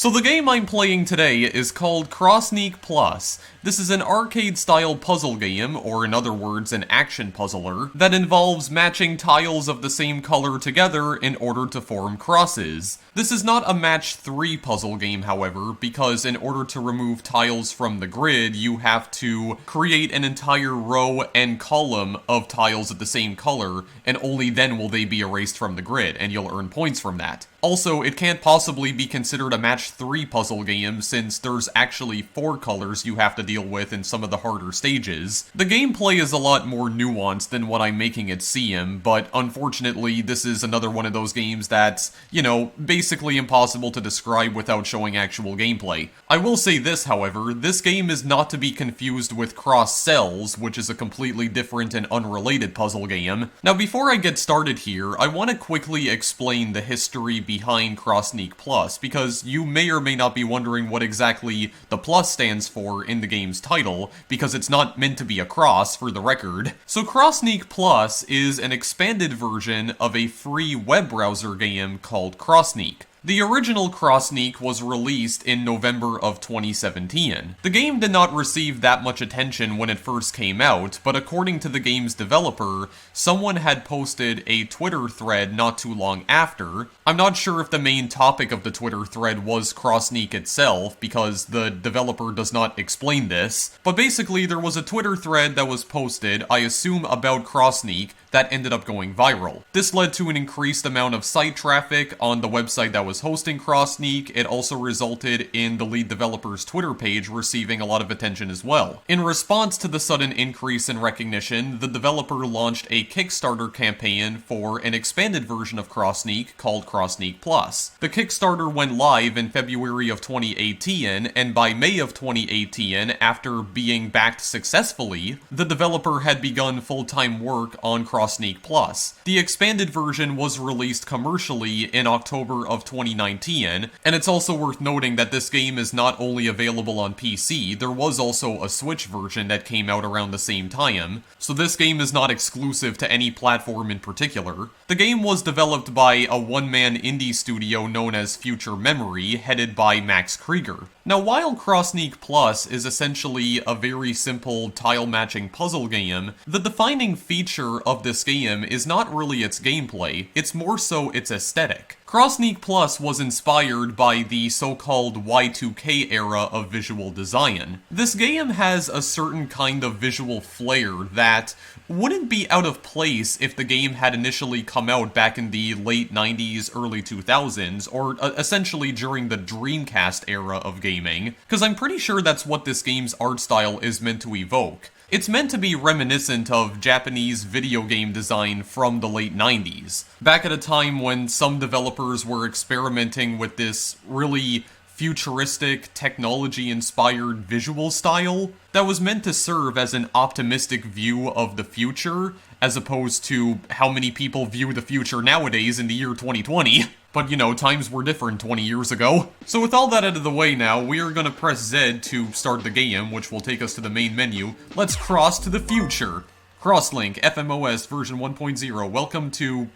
So the game I'm playing today is called CROSSNIQ Plus. This is an arcade-style puzzle game, or in other words, an action puzzler, that involves matching tiles of the same color together in order to form crosses. This is not a match 3 puzzle game, however, because in order to remove tiles from the grid, you have to create an entire row and column of tiles of the same color, and only then will they be erased from the grid, and you'll earn points from that. Also, it can't possibly be considered a match 3 puzzle game since there's actually 4 colors you have to deal with in some of the harder stages. The gameplay is a lot more nuanced than what I'm making it seem, but unfortunately this is another one of those games that's, basically impossible to describe without showing actual gameplay. I will say this, however, this game is not to be confused with Cross Cells, which is a completely different and unrelated puzzle game. Now before I get started here, I want to quickly explain the history behind CROSSNIQ Plus, because you may or may not be wondering what exactly the plus stands for in the game's title, because it's not meant to be a cross, for the record. So CROSSNIQ Plus is an expanded version of a free web browser game called CROSSNIQ. The original CROSSNIQ was released in November of 2017. The game did not receive that much attention when it first came out, but according to the game's developer, someone had posted a Twitter thread not too long after. I'm not sure if the main topic of the Twitter thread was CROSSNIQ itself, because the developer does not explain this, but basically there was a Twitter thread that was posted, I assume about CROSSNIQ, that ended up going viral. This led to an increased amount of site traffic on the website that was hosting CROSSNIQ. It also resulted in the lead developer's Twitter page receiving a lot of attention as well. In response to the sudden increase in recognition, the developer launched a Kickstarter campaign for an expanded version of CROSSNIQ called CROSSNIQ Plus. The Kickstarter went live in February of 2018, and by May of 2018, after being backed successfully, the developer had begun full-time work on CROSSNIQ Plus. The expanded version was released commercially in October of 2019, and it's also worth noting that this game is not only available on PC, there was also a Switch version that came out around the same time, so this game is not exclusive to any platform in particular. The game was developed by a one-man indie studio known as Future Memory, headed by Max Krieger. Now, while CROSSNIQ Plus is essentially a very simple tile-matching puzzle game, the defining feature of this game is not really its gameplay, it's more so its aesthetic. CROSSNIQ Plus was inspired by the so-called Y2K era of visual design. This game has a certain kind of visual flair that wouldn't be out of place if the game had initially come out back in the late 90s, early 2000s, or essentially during the Dreamcast era of gaming, because I'm pretty sure that's what this game's art style is meant to evoke. It's meant to be reminiscent of Japanese video game design from the late 90s, back at a time when some developers were experimenting with this really futuristic, technology-inspired visual style that was meant to serve as an optimistic view of the future, as opposed to how many people view the future nowadays in the year 2020. But times were different 20 years ago. So with all that out of the way now, we are gonna press Z to start the game, which will take us to the main menu. Let's cross to the future. CROSSLINQ FMOS version 1.0. Welcome to...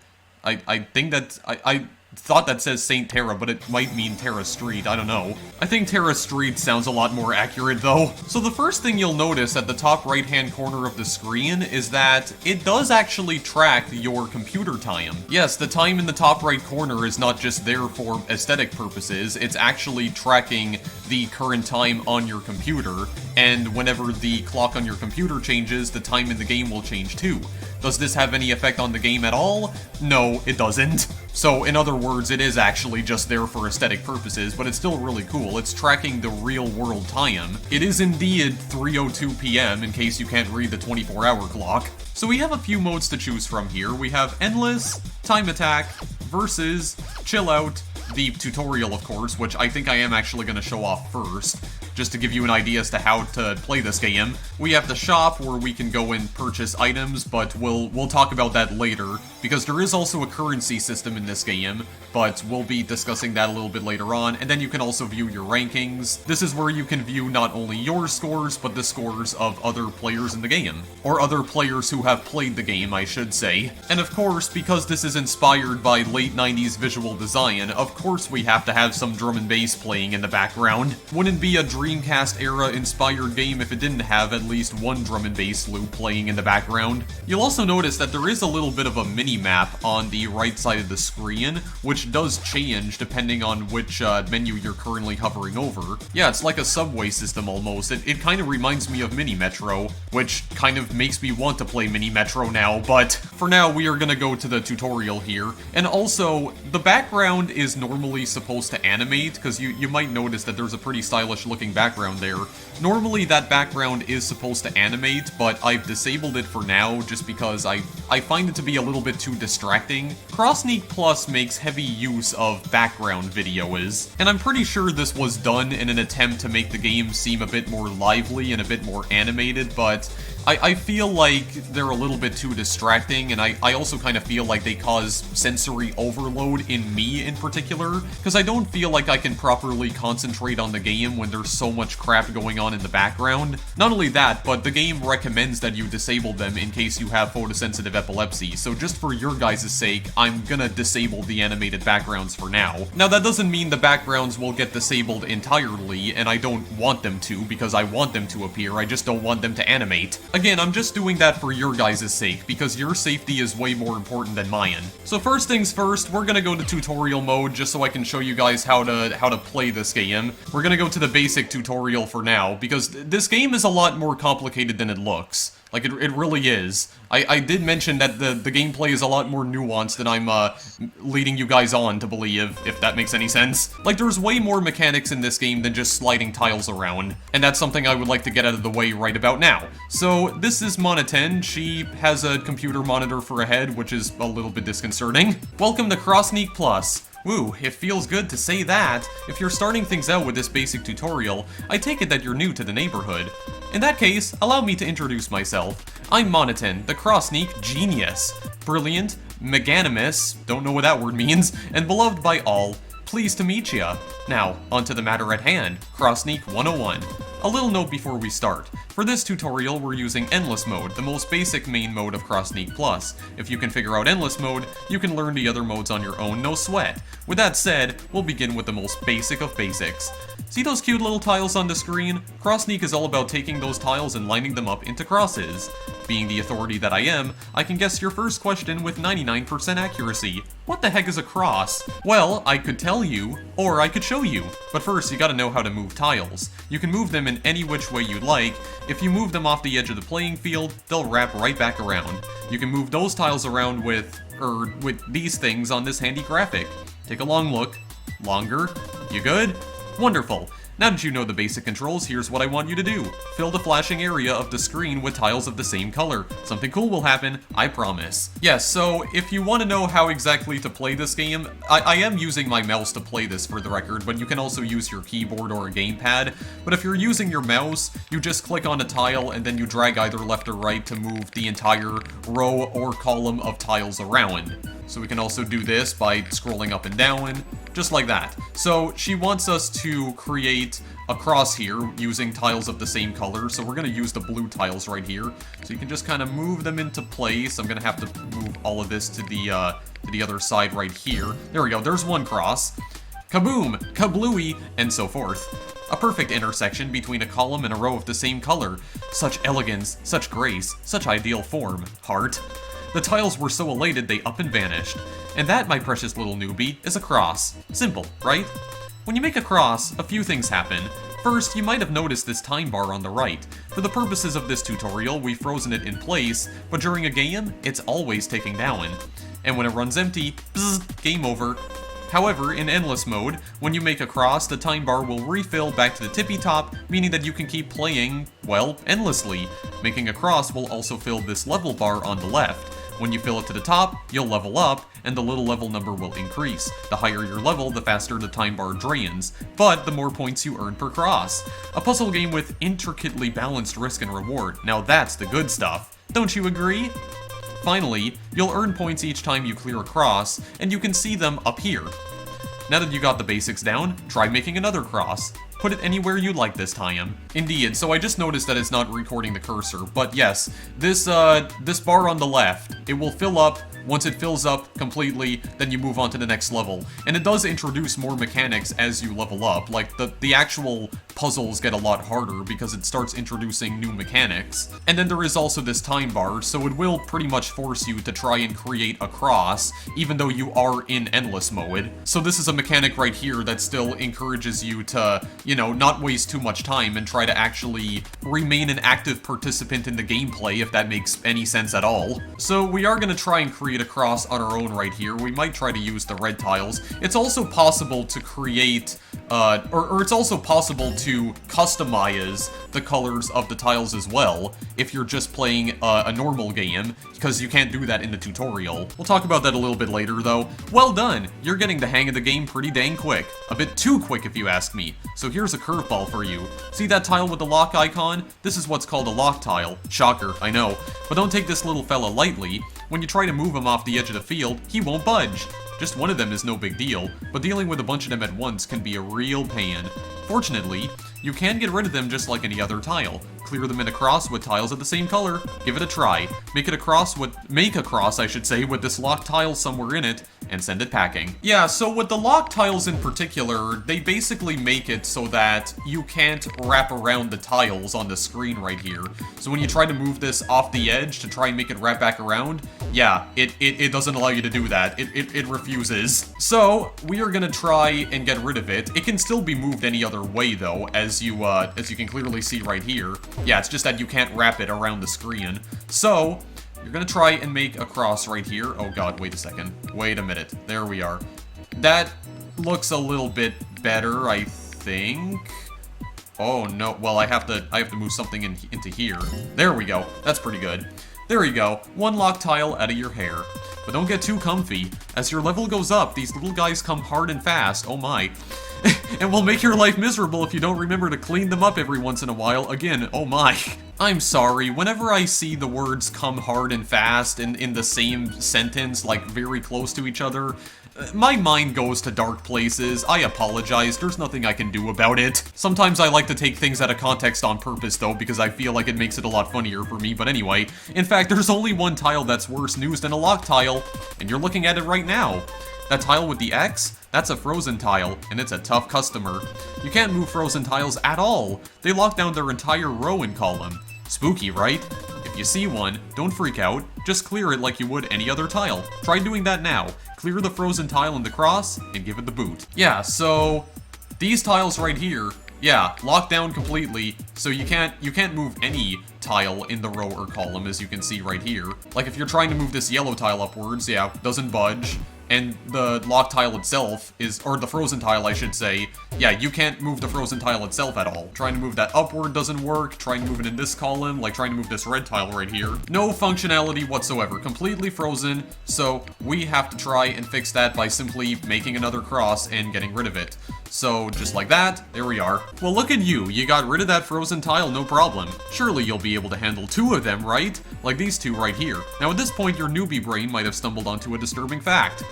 I think that... I thought that says St. Terra, but it might mean Terra Street, I don't know. I think Terra Street sounds a lot more accurate though. So the first thing you'll notice at the top right hand corner of the screen is that it does actually track your computer time. Yes, the time in the top right corner is not just there for aesthetic purposes, it's actually tracking the current time on your computer, and whenever the clock on your computer changes, the time in the game will change too. Does this have any effect on the game at all? No, it doesn't. So, in other words, it is actually just there for aesthetic purposes, but it's still really cool. It's tracking the real-world time. It is indeed 3:02 PM, in case you can't read the 24-hour clock. So we have a few modes to choose from here. We have Endless, Time Attack, Versus, Chill Out, the tutorial, of course, which I think I am actually going to show off first, just to give you an idea as to how to play this game. We have the shop, where we can go and purchase items, but we'll talk about that later, because there is also a currency system in this game, but we'll be discussing that a little bit later on, and then you can also view your rankings. This is where you can view not only your scores, but the scores of other players in the game. Or other players who have played the game, I should say. And of course, because this is inspired by late 90s visual design, of course we have to have some drum and bass playing in the background. Wouldn't be a Dreamcast era inspired game if it didn't have at least one drum and bass loop playing in the background. You'll also notice that there is a little bit of a mini-map on the right side of the screen, which does change depending on which menu you're currently hovering over. Yeah, it's like a subway system almost. It kind of reminds me of Mini Metro, which kind of makes me want to play Mini Metro now, but for now we are gonna go to the tutorial here. And also, the background is normally supposed to animate, because you might notice that there's a pretty stylish looking background there. Normally that background is supposed to animate, but I've disabled it for now just because I find it to be a little bit too distracting. CROSSNIQ Plus makes heavy use of background videos, and I'm pretty sure this was done in an attempt to make the game seem a bit more lively and a bit more animated, but I feel like they're a little bit too distracting, and I also kind of feel like they cause sensory overload in me in particular, because I don't feel like I can properly concentrate on the game when there's so much crap going on in the background. Not only that, but the game recommends that you disable them in case you have photosensitive epilepsy, so just for your guys' sake, I'm gonna disable the animated backgrounds for now. Now that doesn't mean the backgrounds will get disabled entirely, and I don't want them to, because I want them to appear, I just don't want them to animate. Again, I'm just doing that for your guys' sake, because your safety is way more important than mine. So first things first, we're gonna go to tutorial mode just so I can show you guys how to play this game. We're gonna go to the basic tutorial for now, because this game is a lot more complicated than it looks. Like, it really is. I did mention that the gameplay is a lot more nuanced than I'm leading you guys on to believe, if that makes any sense. Like, there's way more mechanics in this game than just sliding tiles around, and that's something I would like to get out of the way right about now. So, this is Monaten. She has a computer monitor for a head, which is a little bit disconcerting. Welcome to CROSSNIQ Plus. Woo, it feels good to say that. If you're starting things out with this basic tutorial, I take it that you're new to the neighborhood. In that case, allow me to introduce myself. I'm Monaten, the CROSSNIQ genius. Brilliant, magnanimous, don't know what that word means, and beloved by all. Pleased to meet ya. Now, onto the matter at hand, CROSSNIQ 101. A little note before we start. For this tutorial, we're using Endless Mode, the most basic main mode of CROSSNIQ Plus. If you can figure out Endless Mode, you can learn the other modes on your own, no sweat. With that said, we'll begin with the most basic of basics. See those cute little tiles on the screen? CROSSNIQ is all about taking those tiles and lining them up into crosses. Being the authority that I am, I can guess your first question with 99% accuracy. What the heck is a cross? Well, I could tell you, or I could show you. But first, you gotta know how to move tiles. You can move them in any which way you'd like. If you move them off the edge of the playing field, they'll wrap right back around. You can move those tiles around with these things on this handy graphic. Take a long look. Longer. You good? Wonderful. Now that you know the basic controls, here's what I want you to do. Fill the flashing area of the screen with tiles of the same color. Something cool will happen, I promise. Yes, so if you want to know how exactly to play this game, I am using my mouse to play this for the record, but you can also use your keyboard or a gamepad. But if you're using your mouse, you just click on a tile and then you drag either left or right to move the entire row or column of tiles around. So we can also do this by scrolling up and down, just like that. So she wants us to create a cross here using tiles of the same color, so we're gonna use the blue tiles right here. So you can just kind of move them into place. I'm gonna have to move all of this to the other side right here. There we go, there's one cross. Kaboom, kablooey, and so forth. A perfect intersection between a column and a row of the same color. Such elegance, such grace, such ideal form. Heart. The tiles were so elated they up and vanished. And that, my precious little newbie, is a cross. Simple, right? When you make a cross, a few things happen. First, you might have noticed this time bar on the right. For the purposes of this tutorial, we've frozen it in place, but during a game, it's always ticking down. And when it runs empty, bzz, game over. However, in Endless Mode, when you make a cross, the time bar will refill back to the tippy top, meaning that you can keep playing, well, endlessly. Making a cross will also fill this level bar on the left. When you fill it to the top, you'll level up, and the little level number will increase. The higher your level, the faster the time bar drains, but the more points you earn per cross. A puzzle game with intricately balanced risk and reward. Now that's the good stuff. Don't you agree? Finally, you'll earn points each time you clear a cross, and you can see them up here. Now that you got the basics down, try making another cross. Put it anywhere you like this time. Indeed, so I just noticed that it's not recording the cursor, but yes, this bar on the left, it will fill up Once it fills up completely, then you move on to the next level. And it does introduce more mechanics as you level up. Like, the actual puzzles get a lot harder because it starts introducing new mechanics. And then there is also this time bar, so it will pretty much force you to try and create a cross, even though you are in endless mode. So this is a mechanic right here that still encourages you to, you know, not waste too much time and try to actually remain an active participant in the gameplay, if that makes any sense at all. So we are going to try and create a cross on our own right here. We might try to use the red tiles. It's also possible to create, or it's also possible to customize the colors of the tiles as well, if you're just playing a normal game, because you can't do that in the tutorial. We'll talk about that a little bit later, though. Well done! You're getting the hang of the game pretty dang quick. A bit too quick, if you ask me. So here's a curveball for you. See that tile with the lock icon? This is what's called a lock tile. Shocker, I know. But don't take this little fella lightly. When you try to move him off the edge of the field, he won't budge. Just one of them is no big deal, but dealing with a bunch of them at once can be a real pain. Fortunately, you can get rid of them just like any other tile. Clear them in a cross with tiles of the same color. Give it a try. Make a cross, I should say, with this locked tile somewhere in it, and send it packing. Yeah, so with the lock tiles in particular, they basically make it so that you can't wrap around the tiles on the screen right here. So when you try to move this off the edge to try and make it wrap back around, yeah, it doesn't allow you to do that. It refuses. So we are gonna try and get rid of it. It can still be moved any other way though, as you can clearly see right here. Yeah, it's just that you can't wrap it around the screen. So you're gonna try and make a cross right here. Oh god, wait a second. Wait a minute. There we are. That looks a little bit better, I think. Oh no, well I have to move something into here. There we go. That's pretty good. There you go. One lock tile out of your hair. But don't get too comfy. As your level goes up, these little guys come hard and fast. Oh my. And will make your life miserable if you don't remember to clean them up every once in a while. Again, oh my. I'm sorry, whenever I see the words come hard and fast in the same sentence, like very close to each other, my mind goes to dark places. I apologize, there's nothing I can do about it. Sometimes I like to take things out of context on purpose though, because I feel like it makes it a lot funnier for me, but anyway. In fact, there's only one tile that's worse news than a lock tile, and you're looking at it right now. That tile with the X? That's a frozen tile, and it's a tough customer. You can't move frozen tiles at all. They lock down their entire row and column. Spooky, right? If you see one, don't freak out. Just clear it like you would any other tile. Try doing that now. Clear the frozen tile in the cross, and give it the boot. Yeah, so these tiles right here, yeah, locked down completely, so you can't move any tile in the row or column, as you can see right here. Like if you're trying to move this yellow tile upwards, yeah, doesn't budge. And the lock tile itself is, or the frozen tile I should say, yeah, you can't move the frozen tile itself at all. Trying to move that upward doesn't work, trying to move it in this column, like trying to move this red tile right here. No functionality whatsoever, completely frozen, so we have to try and fix that by simply making another cross and getting rid of it. So, just like that, there we are. Well, look at you, you got rid of that frozen tile, no problem. Surely you'll be able to handle two of them, right? Like these two right here. Now at this point, your newbie brain might have stumbled onto a disturbing fact.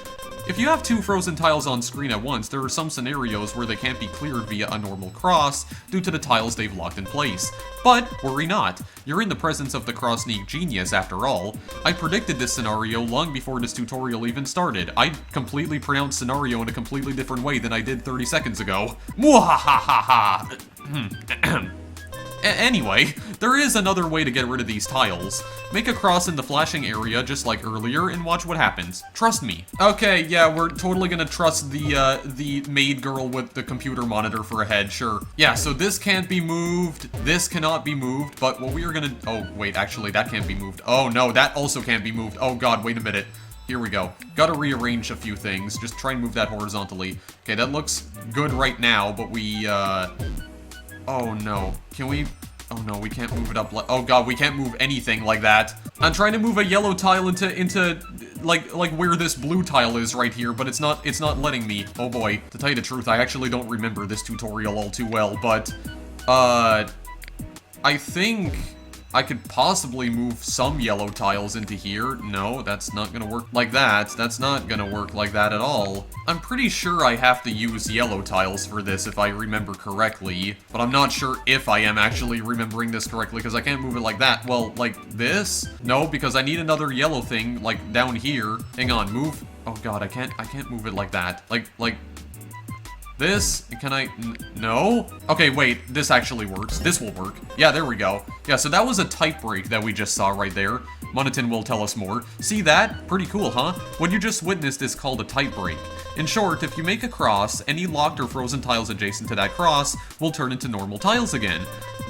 If you have two frozen tiles on screen at once, there are some scenarios where they can't be cleared via a normal cross due to the tiles they've locked in place. But worry not, you're in the presence of the CROSSNIQ genius after all. I predicted this scenario long before this tutorial even started. I completely pronounced scenario in a completely different way than I did 30 seconds ago. Mwahahaha! Anyway, there is another way to get rid of these tiles. Make a cross in the flashing area just like earlier and watch what happens. Trust me. Okay, yeah, we're totally gonna trust the maid girl with the computer monitor for a head, sure. Yeah, so this can't be moved, this cannot be moved, but what we are gonna... Oh, wait, actually, that can't be moved. Oh, no, that also can't be moved. Oh, God, wait a minute. Here we go. Gotta rearrange a few things. Just try and move that horizontally. Okay, that looks good right now, but we, oh no. Can we... Oh no, we can't move it up oh god, we can't move anything like that. I'm trying to move a yellow tile into like where this blue tile is right here, but it's not letting me. Oh boy. To tell you the truth, I actually don't remember this tutorial all too well, but I think I could possibly move some yellow tiles into here. No, that's not gonna work like that. That's not gonna work like that at all. I'm pretty sure I have to use yellow tiles for this if I remember correctly, but I'm not sure if I am actually remembering this correctly because I can't move it like that. Well, like this? No, because I need another yellow thing, like down here. Hang on, move. Oh god, I can't move it like that. Like this? Can I? No? Okay, wait, this actually works. This will work. Yeah, there we go. Yeah, so that was a type break that we just saw right there. Monoton will tell us more. See that? Pretty cool, huh? What you just witnessed is called a type break. In short, if you make a cross, any locked or frozen tiles adjacent to that cross will turn into normal tiles again.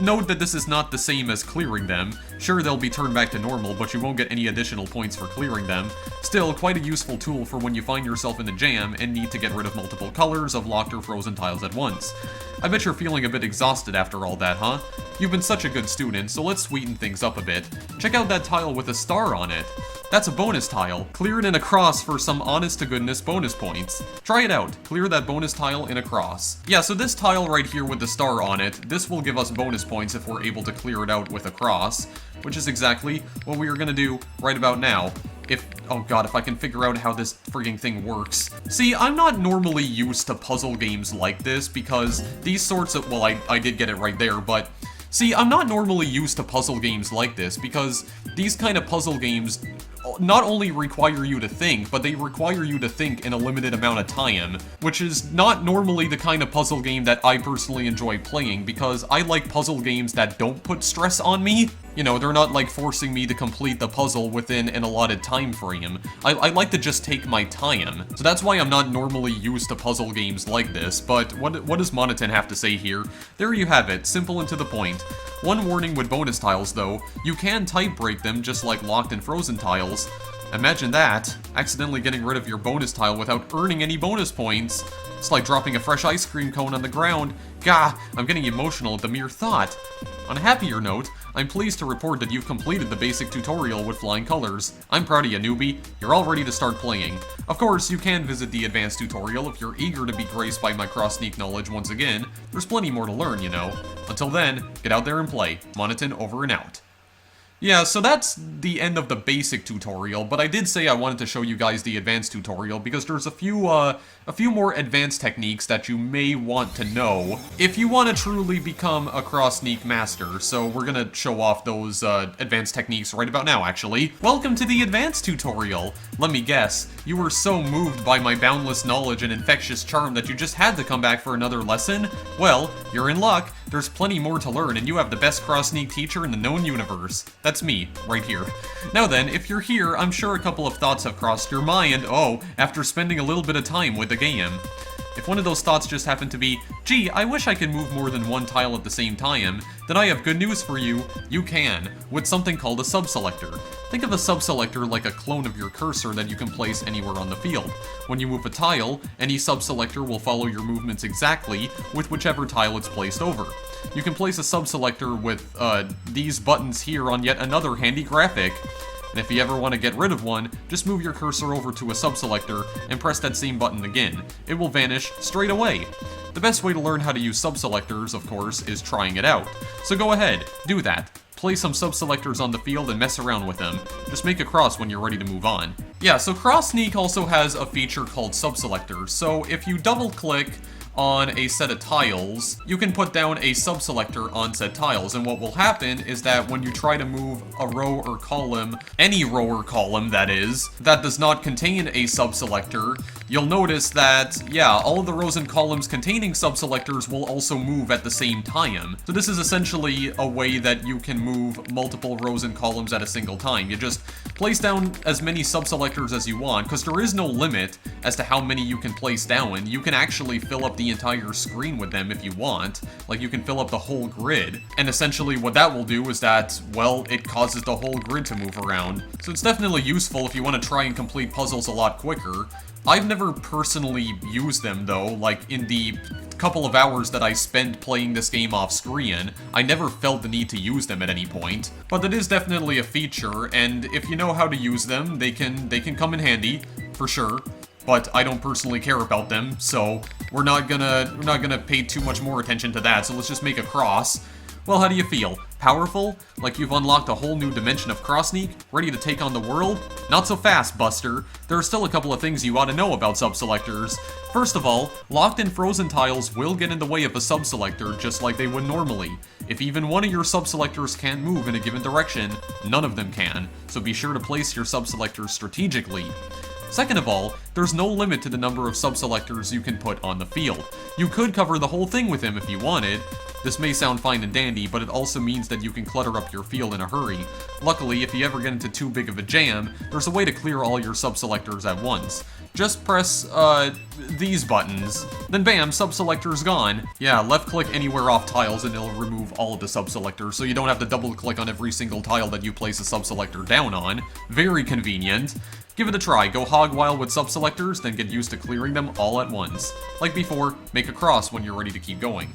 Note that this is not the same as clearing them. Sure, they'll be turned back to normal, but you won't get any additional points for clearing them. Still, quite a useful tool for when you find yourself in a jam and need to get rid of multiple colors of locked or frozen tiles at once. I bet you're feeling a bit exhausted after all that, huh? You've been such a good student, so let's sweeten things up a bit. Check out that tile with a star on it. That's a bonus tile. Clear it in a cross for some honest-to-goodness bonus points. Try it out. Clear that bonus tile in a cross. Yeah, so this tile right here with the star on it, this will give us bonus points if we're able to clear it out with a cross, which is exactly what we are gonna do right about now. Oh god, if I can figure out how this frigging thing works. See, I'm not normally used to puzzle games like this because these sorts of, well, I did get it right there, but see, I'm not normally used to puzzle games like this because these kind of puzzle games not only require you to think, but they require you to think in a limited amount of time, which is not normally the kind of puzzle game that I personally enjoy playing because I like puzzle games that don't put stress on me. You know, they're not like forcing me to complete the puzzle within an allotted time frame. I like to just take my time. So that's why I'm not normally used to puzzle games like this, but what does Monoton have to say here? There you have it, simple and to the point. One warning with bonus tiles though, you can type break them just like locked and frozen tiles. Imagine that, accidentally getting rid of your bonus tile without earning any bonus points. It's like dropping a fresh ice cream cone on the ground. Gah, I'm getting emotional at the mere thought. On a happier note, I'm pleased to report that you've completed the basic tutorial with flying colors. I'm proud of you, newbie. You're all ready to start playing. Of course, you can visit the advanced tutorial if you're eager to be graced by my CROSSNIQ knowledge once again. There's plenty more to learn, you know. Until then, get out there and play. Monoton over and out. Yeah, so that's the end of the basic tutorial, but I did say I wanted to show you guys the advanced tutorial because there's a few more advanced techniques that you may want to know if you want to truly become a CROSSNIQ master, so we're gonna show off those advanced techniques right about now, actually. Welcome to the advanced tutorial! Let me guess, you were so moved by my boundless knowledge and infectious charm that you just had to come back for another lesson? Well, you're in luck. There's plenty more to learn, and you have the best CROSSNIQ teacher in the known universe. That's me, right here. Now then, if you're here, I'm sure a couple of thoughts have crossed your mind, after spending a little bit of time with the game. If one of those thoughts just happened to be, gee, I wish I could move more than one tile at the same time, then I have good news for you. You can, with something called a subselector. Think of a subselector like a clone of your cursor that you can place anywhere on the field. When you move a tile, any subselector will follow your movements exactly with whichever tile it's placed over. You can place a subselector with these buttons here on yet another handy graphic. And if you ever want to get rid of one, just move your cursor over to a subselector and press that same button again. It will vanish straight away. The best way to learn how to use subselectors, of course, is trying it out. So go ahead, do that. Place some subselectors on the field and mess around with them. Just make a cross when you're ready to move on. Yeah, so CROSSNIQ also has a feature called subselectors. So if you double-click on a set of tiles, you can put down a subselector on said tiles, and what will happen is that when you try to move a row or column, any row or column that is, that does not contain a subselector, you'll notice that, yeah, all of the rows and columns containing subselectors will also move at the same time. So this is essentially a way that you can move multiple rows and columns at a single time. You just place down as many subselectors as you want, because there is no limit as to how many you can place down. You can actually fill up the entire screen with them if you want. Like, you can fill up the whole grid. And essentially what that will do is that, well, it causes the whole grid to move around. So it's definitely useful if you want to try and complete puzzles a lot quicker. I've never personally used them though, like in the couple of hours that I spent playing this game off screen, I never felt the need to use them at any point. But that is definitely a feature, and if you know how to use them, they can come in handy, for sure. But I don't personally care about them, so we're not gonna pay too much more attention to that, so let's just make a cross. Well, how do you feel? Powerful? Like you've unlocked a whole new dimension of CROSSNIQ? Ready to take on the world? Not so fast, Buster. There are still a couple of things you ought to know about subselectors. First of all, locked and frozen tiles will get in the way of a subselector just like they would normally. If even one of your subselectors can't move in a given direction, none of them can, so be sure to place your subselectors strategically. Second of all, there's no limit to the number of subselectors you can put on the field. You could cover the whole thing with them if you wanted. This may sound fine and dandy, but it also means that you can clutter up your field in a hurry. Luckily, if you ever get into too big of a jam, there's a way to clear all your subselectors at once. Just press, these buttons. Then bam, subselector's gone. Yeah, left-click anywhere off tiles and it'll remove all of the subselectors, so you don't have to double-click on every single tile that you place a subselector down on. Very convenient. Give it a try, go hog wild with subselectors, then get used to clearing them all at once. Like before, make a cross when you're ready to keep going.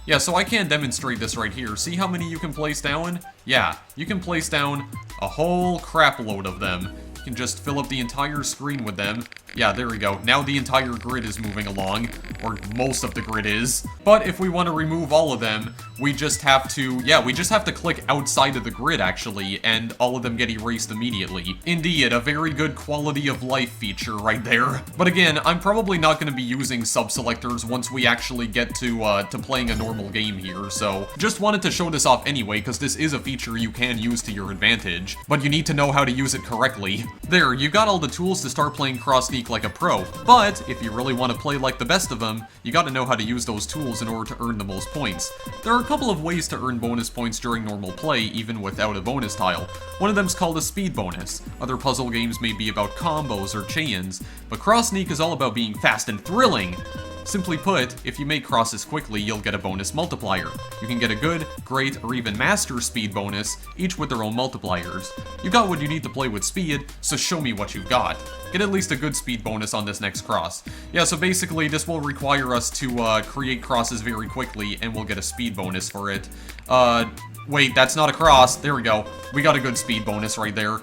Yeah, so I can demonstrate this right here. See how many you can place down? Yeah, you can place down a whole crap load of them. You can just fill up the entire screen with them. Yeah, there we go. Now the entire grid is moving along, or most of the grid is. But if we want to remove all of them, we just have to, we just have to click outside of the grid, actually, and all of them get erased immediately. Indeed, a very good quality of life feature right there. But again, I'm probably not going to be using subselectors once we actually get to playing a normal game here, so just wanted to show this off anyway, because this is a feature you can use to your advantage, but you need to know how to use it correctly. There, you got all the tools to start playing CROSSNIQ like a pro, but if you really want to play like the best of them, you gotta know how to use those tools in order to earn the most points. There are a couple of ways to earn bonus points during normal play, even without a bonus tile. One of them's called a speed bonus. Other puzzle games may be about combos or chains, but CROSSNIQ is all about being fast and thrilling! Simply put, if you make crosses quickly, you'll get a bonus multiplier. You can get a good, great, or even master speed bonus, each with their own multipliers. You got what you need to play with speed, so show me what you've got. Get at least a good speed bonus on this next cross. Yeah, so basically this will require us to create crosses very quickly, and we'll get a speed bonus for it. Wait, that's not a cross. There we go. We got a good speed bonus right there.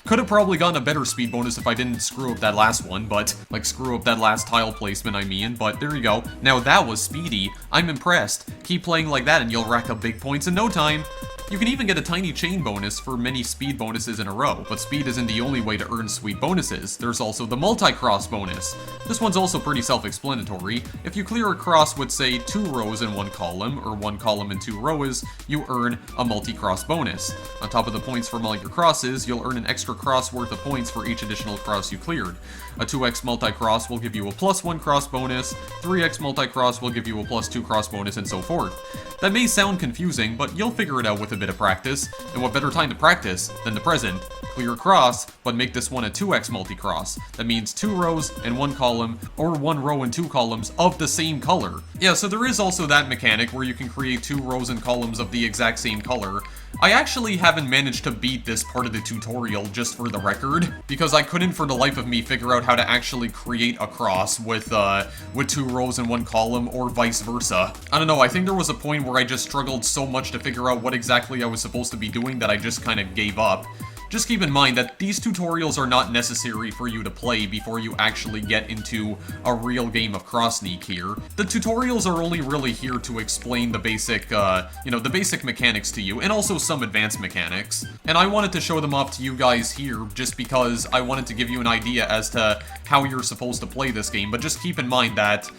Could have probably gotten a better speed bonus if I didn't screw up that last one, but, like, screw up that last tile placement, I mean, but there you go. Now that was speedy. I'm impressed. Keep playing like that and you'll rack up big points in no time. You can even get a tiny chain bonus for many speed bonuses in a row, but speed isn't the only way to earn sweet bonuses. There's also the multi-cross bonus. This one's also pretty self-explanatory. If you clear a cross with, say, 2 rows in 1 column, or 1 column and 2 rows, you earn a multi-cross bonus. On top of the points from all your crosses, you'll earn an extra cross worth of points for each additional cross you cleared. A 2x multi-cross will give you a +1 cross bonus, 3x multi-cross will give you a +2 cross bonus, and so forth. That may sound confusing, but you'll figure it out with a bit of practice, and what better time to practice than the present? Clear a cross, but make this one a 2x multi-cross. That means 2 rows and 1 column, or 1 row and 2 columns of the same color. Yeah, so there is also that mechanic where you can create 2 rows and columns of the exact same color. I actually haven't managed to beat this part of the tutorial, just for the record, because I couldn't for the life of me figure out how to actually create a cross with 2 rows and 1 column, or vice versa. I don't know, I think there was a point where I just struggled so much to figure out what exactly I was supposed to be doing that I just kind of gave up. Just keep in mind that these tutorials are not necessary for you to play before you actually get into a real game of CROSSNIQ here. The tutorials are only really here to explain the basic, the basic mechanics to you, and also some advanced mechanics. And I wanted to show them off to you guys here just because I wanted to give you an idea as to how you're supposed to play this game, but just keep in mind that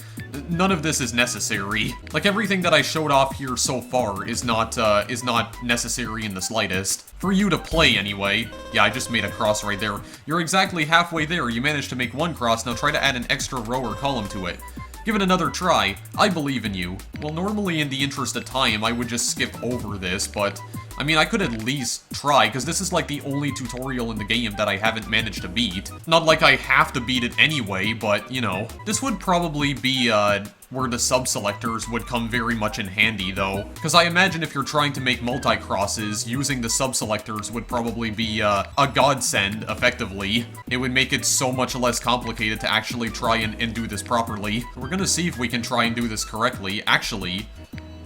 none of this is necessary. Like, everything that I showed off here so far is not necessary in the slightest. For you to play, anyway. Yeah, I just made a cross right there. You're exactly halfway there. You managed to make 1 cross, now try to add an extra row or column to it. Give it another try. I believe in you. Well, normally in the interest of time, I would just skip over this, but I mean, I could at least try, because this is like the only tutorial in the game that I haven't managed to beat. Not like I have to beat it anyway, but, you know. This would probably be, where the sub-selectors would come very much in handy, though. Because I imagine if you're trying to make multi-crosses, using the sub-selectors would probably be, a godsend, effectively. It would make it so much less complicated to actually try and do this properly. We're gonna see if we can try and do this correctly. Actually,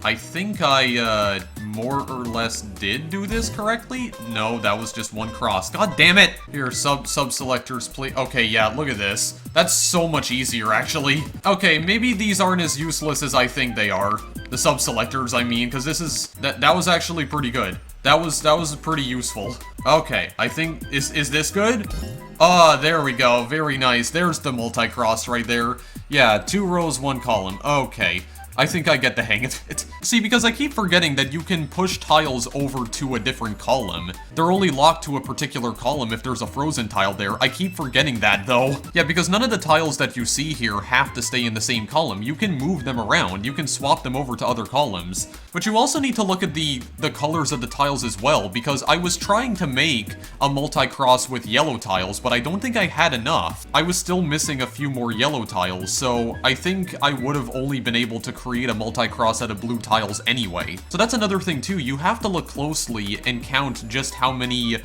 I think I, more or less did do this correctly? No, that was just 1 cross. God damn it! Here, sub-selectors, please. Okay, yeah, look at this. That's so much easier, actually. Okay, maybe these aren't as useless as I think they are. The sub-selectors, I mean, because this is... That was actually pretty good. That was pretty useful. Okay, I think... Is this good? Ah, there we go. Very nice. There's the multi-cross right there. Yeah, 2 rows, 1 column. Okay. I think I get the hang of it. See, because I keep forgetting that you can push tiles over to a different column. They're only locked to a particular column if there's a frozen tile there. I keep forgetting that, though. Yeah, because none of the tiles that you see here have to stay in the same column. You can move them around. You can swap them over to other columns. But you also need to look at the colors of the tiles as well, because I was trying to make a multi-cross with yellow tiles, but I don't think I had enough. I was still missing a few more yellow tiles, so I think I would have only been able to create a multi-cross out of blue tiles anyway. So that's another thing too, you have to look closely and count just how many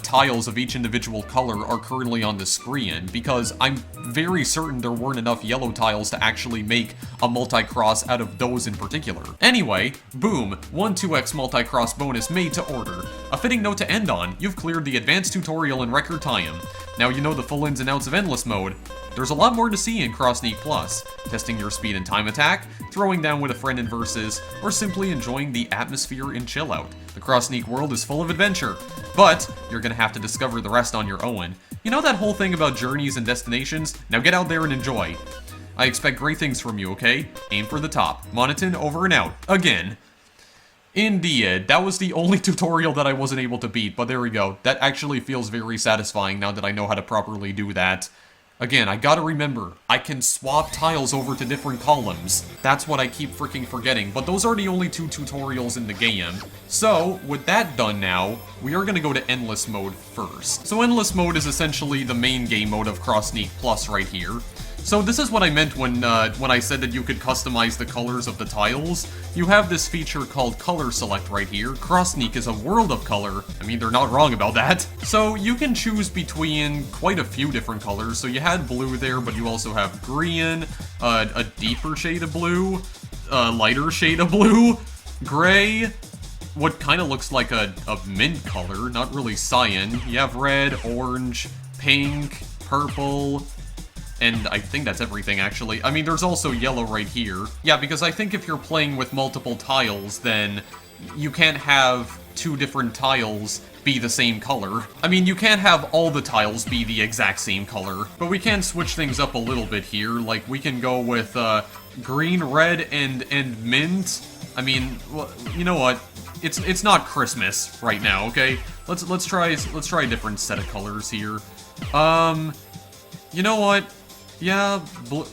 tiles of each individual color are currently on the screen, because I'm very certain there weren't enough yellow tiles to actually make a multi-cross out of those in particular. Anyway, boom, 1-2x multi-cross bonus made to order. A fitting note to end on, you've cleared the advanced tutorial in record time. Now you know the full ins and outs of Endless Mode. There's a lot more to see in CROSSNIQ Plus, testing your speed and time attack, throwing down with a friend in versus, or simply enjoying the atmosphere in chill out. The CROSSNIQ world is full of adventure, but you're gonna have to discover the rest on your own. You know that whole thing about journeys and destinations? Now get out there and enjoy. I expect great things from you, okay? Aim for the top. Monoton over and out. Again. Indeed, that was the only tutorial that I wasn't able to beat, but there we go. That actually feels very satisfying now that I know how to properly do that. Again, I gotta remember, I can swap tiles over to different columns. That's what I keep freaking forgetting, but those are the only 2 tutorials in the game. So, with that done now, we are gonna go to Endless Mode first. So Endless Mode is essentially the main game mode of CROSSNIQ Plus right here. So this is what I meant when I said that you could customize the colors of the tiles. You have this feature called Color Select right here. CROSSNIQ is a world of color. I mean, they're not wrong about that. So you can choose between quite a few different colors. So you had blue there, but you also have green, a deeper shade of blue, a lighter shade of blue, gray, what kind of looks like a mint color, not really cyan. You have red, orange, pink, purple, and I think that's everything, actually. I mean, there's also yellow right here. Yeah, because I think if you're playing with multiple tiles, then you can't have 2 different tiles be the same color. I mean, you can't have all the tiles be the exact same color, but we can switch things up a little bit here. Like, we can go with green, red, and mint. I mean, well, you know what? It's not Christmas right now, okay? Let's try a different set of colors here. You know what? Yeah,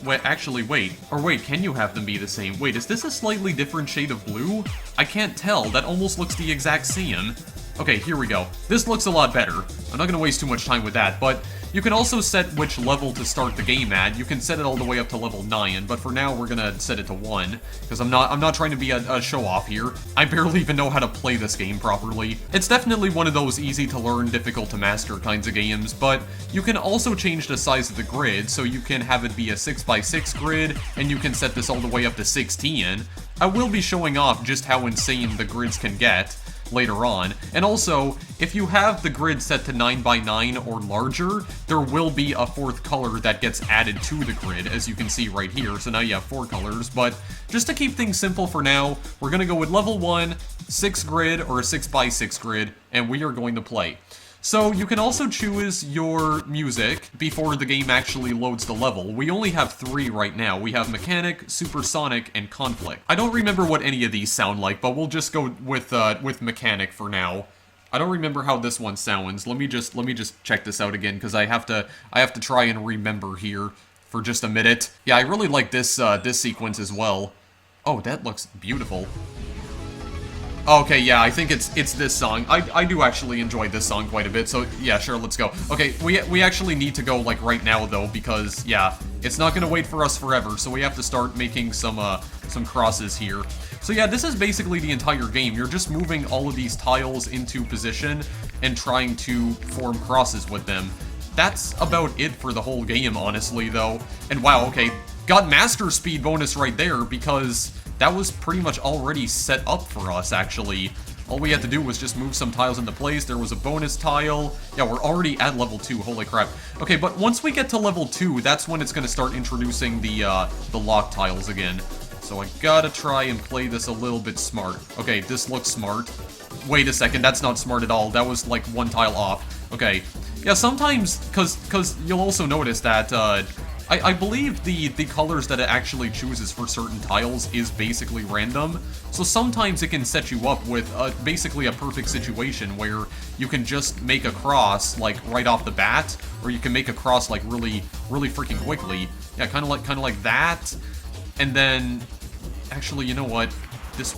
wait, actually, wait. Or wait, can you have them be the same? Wait, is this a slightly different shade of blue? I can't tell. That almost looks the exact same. Okay, here we go. This looks a lot better. I'm not gonna waste too much time with that, but you can also set which level to start the game at. You can set it all the way up to level 9, but for now we're gonna set it to 1, because I'm not trying to be a show-off here. I barely even know how to play this game properly. It's definitely one of those easy-to-learn, difficult-to-master kinds of games, but you can also change the size of the grid, so you can have it be a 6x6 grid, and you can set this all the way up to 16. I will be showing off just how insane the grids can get later on. And also, if you have the grid set to 9x9 or larger, there will be a 4th color that gets added to the grid, as you can see right here. So now you have 4 colors, but just to keep things simple for now, we're gonna go with level 1, 6 grid, or a 6x6 grid, and we are going to play. So you can also choose your music before the game actually loads the level. We only have 3 right now. We have Mechanic, Supersonic, and Conflict. I don't remember what any of these sound like, but we'll just go with Mechanic for now. I don't remember how this one sounds. Let me just check this out again, because I have to try and remember here for just a minute. Yeah, I really like this this sequence as well. Oh, that looks beautiful. Okay, yeah, I think it's this song. I do actually enjoy this song quite a bit, so yeah, sure, let's go. Okay, we actually need to go, like, right now, though, because, yeah, it's not gonna wait for us forever, so we have to start making some crosses here. So yeah, this is basically the entire game. You're just moving all of these tiles into position and trying to form crosses with them. That's about it for the whole game, honestly, though. And wow, okay, got Master Speed bonus right there, because that was pretty much already set up for us, actually. All we had to do was just move some tiles into place. There was a bonus tile. Yeah, we're already at level 2, holy crap. Okay, but once we get to level 2, that's when it's going to start introducing the lock tiles again. So I gotta try and play this a little bit smart. Okay, this looks smart. Wait a second, that's not smart at all. That was like one tile off. Okay. Yeah, sometimes, cause you'll also notice that, I believe the colors that it actually chooses for certain tiles is basically random, so sometimes it can set you up with basically a perfect situation where you can just make a cross, like, right off the bat, or you can make a cross, like, really freaking quickly. Yeah, kinda like that, and then, actually, you know what? This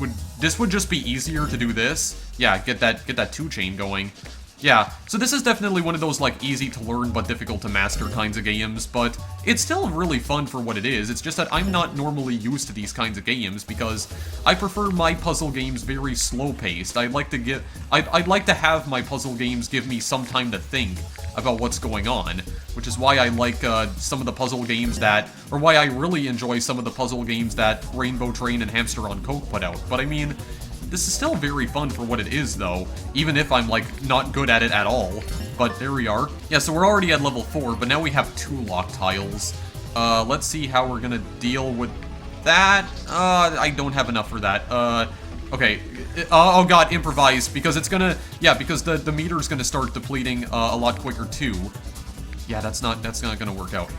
would just be easier to do this. Yeah, get that two-chain going. Yeah, so this is definitely one of those, like, easy to learn but difficult to master kinds of games, but it's still really fun for what it is. It's just that I'm not normally used to these kinds of games because I prefer my puzzle games very slow-paced. I'd like to have my puzzle games give me some time to think about what's going on, which is why I like some of the puzzle games that, or why I really enjoy some of the puzzle games that Rainbow Train and Hamster on Coke put out. But I mean, this is still very fun for what it is, though, even if I'm, like, not good at it at all. But there we are. Yeah, so we're already at level 4, but now we have 2 lock tiles. Let's see how we're gonna deal with that. I don't have enough for that. Okay. Oh god, improvise, because it's gonna... Yeah, because the meter's gonna start depleting a lot quicker, too. Yeah, that's not gonna work out.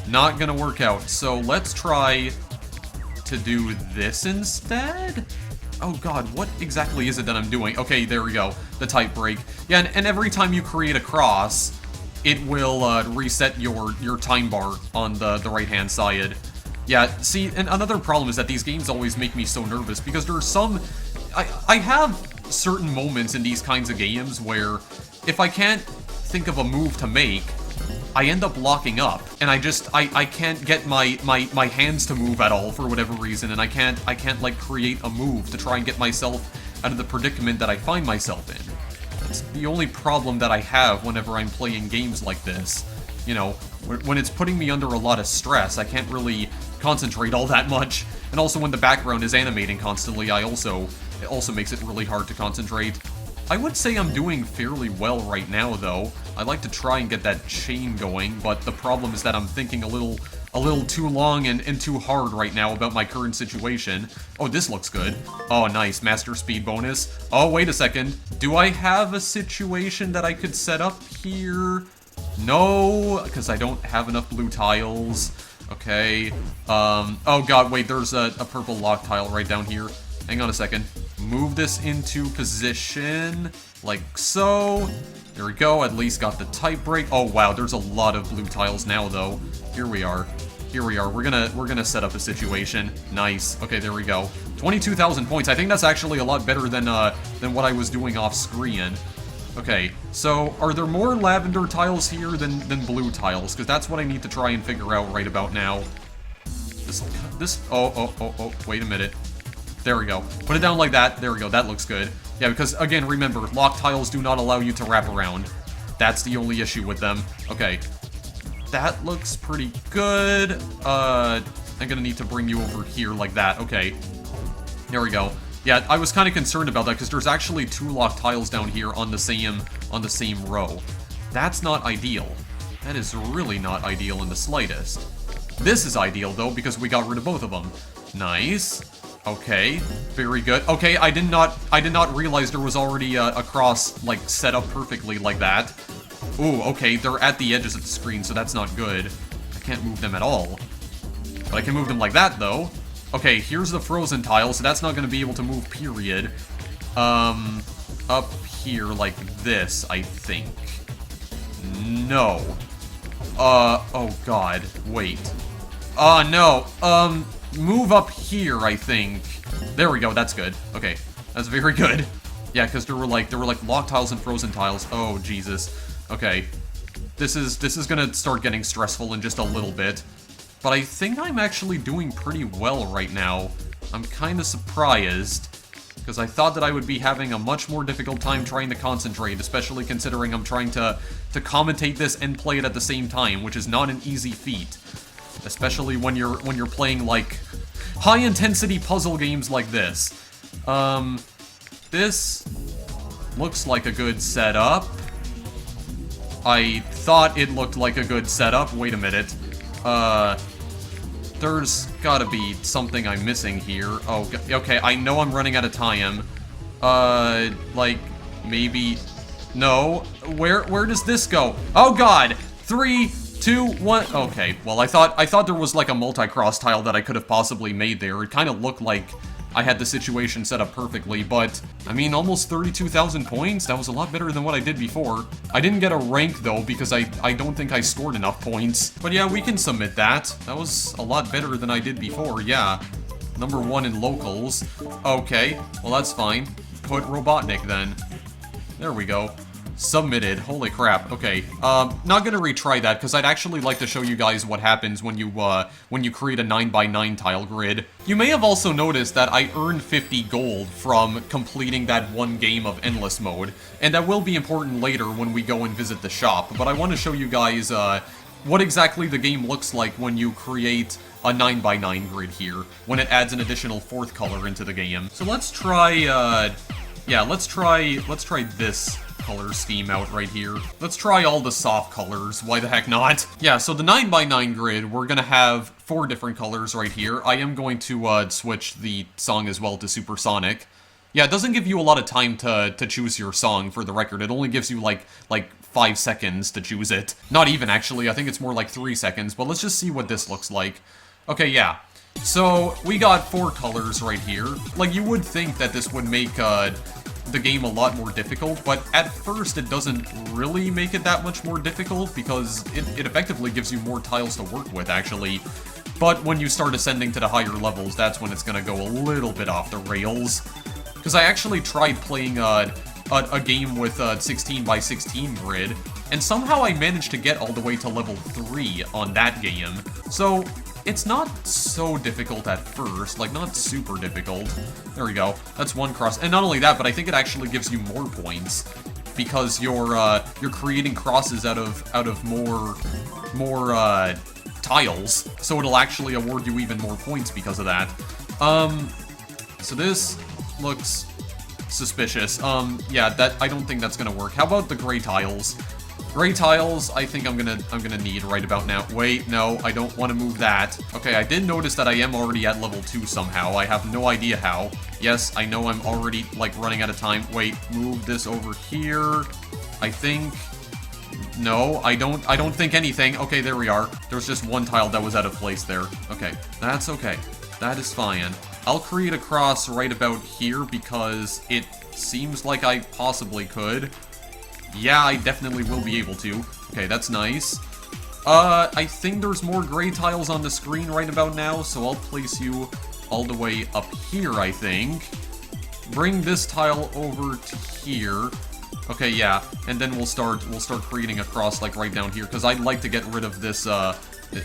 Not gonna work out. So let's try to do this instead? Oh god, what exactly is it that I'm doing? Okay, there we go. The type break. Yeah, and every time you create a cross, it will reset your time bar on the right-hand side. Yeah, see, and another problem is that these games always make me so nervous, because there's some... I have certain moments in these kinds of games where if I can't think of a move to make, I end up locking up, and I can't get my hands to move at all for whatever reason, and I can't like create a move to try and get myself out of the predicament that I find myself in. That's the only problem that I have whenever I'm playing games like this. You know, when it's putting me under a lot of stress, I can't really concentrate all that much, and also when the background is animating constantly, it also makes it really hard to concentrate. I would say I'm doing fairly well right now, though. I'd like to try and get that chain going, but the problem is that I'm thinking a little too long and too hard right now about my current situation. Oh, this looks good. Oh, nice. Master speed bonus. Oh, wait a second. Do I have a situation that I could set up here? No, because I don't have enough blue tiles. Okay. Oh god, wait, there's a purple lock tile right down here. Hang on a second. Move this into position, like so. There we go, at least got the type break. Oh wow, there's a lot of blue tiles now though. Here we are. Here we are. We're gonna set up a situation. Nice. Okay, there we go. 22,000 points. I think that's actually a lot better than what I was doing off screen. Okay, so are there more lavender tiles here than blue tiles? Because that's what I need to try and figure out right about now. Oh, wait a minute. There we go. Put it down like that. There we go. That looks good. Yeah, because, again, remember, lock tiles do not allow you to wrap around. That's the only issue with them. Okay. That looks pretty good. I'm gonna need to bring you over here like that. Okay. There we go. Yeah, I was kind of concerned about that, because there's actually 2 lock tiles down here on the same row. That's not ideal. That is really not ideal in the slightest. This is ideal, though, because we got rid of both of them. Nice. Okay, very good. Okay, I did not realize there was already a cross, like, set up perfectly like that. Ooh, okay, they're at the edges of the screen, so that's not good. I can't move them at all. But I can move them like that, though. Okay, here's the frozen tile, so that's not going to be able to move, period. Up here like this, I think. No. Oh god, wait. No, move up here, I think. There we go, that's good. Okay, that's very good. Yeah, because there were like lock tiles and frozen tiles. Oh, Jesus. Okay. This is gonna start getting stressful in just a little bit. But I think I'm actually doing pretty well right now. I'm kind of surprised, because I thought that I would be having a much more difficult time trying to concentrate, especially considering I'm trying to commentate this and play it at the same time, which is not an easy feat. Especially when you're playing, like, high-intensity puzzle games like this. This looks like a good setup. I thought it looked like a good setup. Wait a minute. There's gotta be something I'm missing here. Oh, okay, I know I'm running out of time. Like, maybe... No. Where does this go? Oh god! 3, 2, 1... Okay, well, I thought there was, like, a multi-cross tile that I could have possibly made there. It kind of looked like I had the situation set up perfectly, but, I mean, almost 32,000 points? That was a lot better than what I did before. I didn't get a rank, though, because I don't think I scored enough points. But yeah, we can submit that. That was a lot better than I did before, yeah. Number 1 in locals. Okay, well, that's fine. Put Robotnik, then. There we go. Submitted. Holy crap. Okay. Not gonna retry that, because I'd actually like to show you guys what happens when you create a 9x9 tile grid. You may have also noticed that I earned 50 gold from completing that one game of Endless Mode, and that will be important later when we go and visit the shop, but I want to show you guys, what exactly the game looks like when you create a 9x9 grid here, when it adds an additional 4th color into the game. So let's try, yeah, let's try this color scheme out right here. Let's try all the soft colors, why the heck not? Yeah, so the 9x9 grid, we're gonna have 4 different colors right here. I am going to switch the song as well to Supersonic. Yeah, it doesn't give you a lot of time to choose your song, for the record. It only gives you like 5 seconds to choose it. Not even, actually. I think it's more like 3 seconds, but let's just see what this looks like. Okay, yeah. So, we got 4 colors right here. Like, you would think that this would make, the game a lot more difficult, but at first it doesn't really make it that much more difficult, because it effectively gives you more tiles to work with, actually. But when you start ascending to the higher levels, that's when it's gonna go a little bit off the rails. Because I actually tried playing a game with a 16x16 grid, and somehow I managed to get all the way to level 3 on that game. So, it's not so difficult at first, like, not super difficult. There we go. That's 1 cross. And not only that, but I think it actually gives you more points, because you're creating crosses out of more tiles, so it'll actually award you even more points because of that. So this looks suspicious. Yeah, I don't think that's gonna work. How about the gray tiles? Gray tiles, I think I'm gonna need right about now. Wait, no, I don't want to move that. Okay, I did notice that I am already at level 2 somehow. I have no idea how. Yes, I know I'm already, like, running out of time. Wait, move this over here. I think... No, I don't think anything. Okay, there we are. There's just 1 tile that was out of place there. Okay, that's okay. That is fine. I'll create a cross right about here because it seems like I possibly could. Yeah, I definitely will be able to. Okay, that's nice. I think there's more gray tiles on the screen right about now, so I'll place you all the way up here, I think. Bring this tile over to here. Okay, yeah, and then we'll start creating a cross, like, right down here, because I'd like to get rid of this,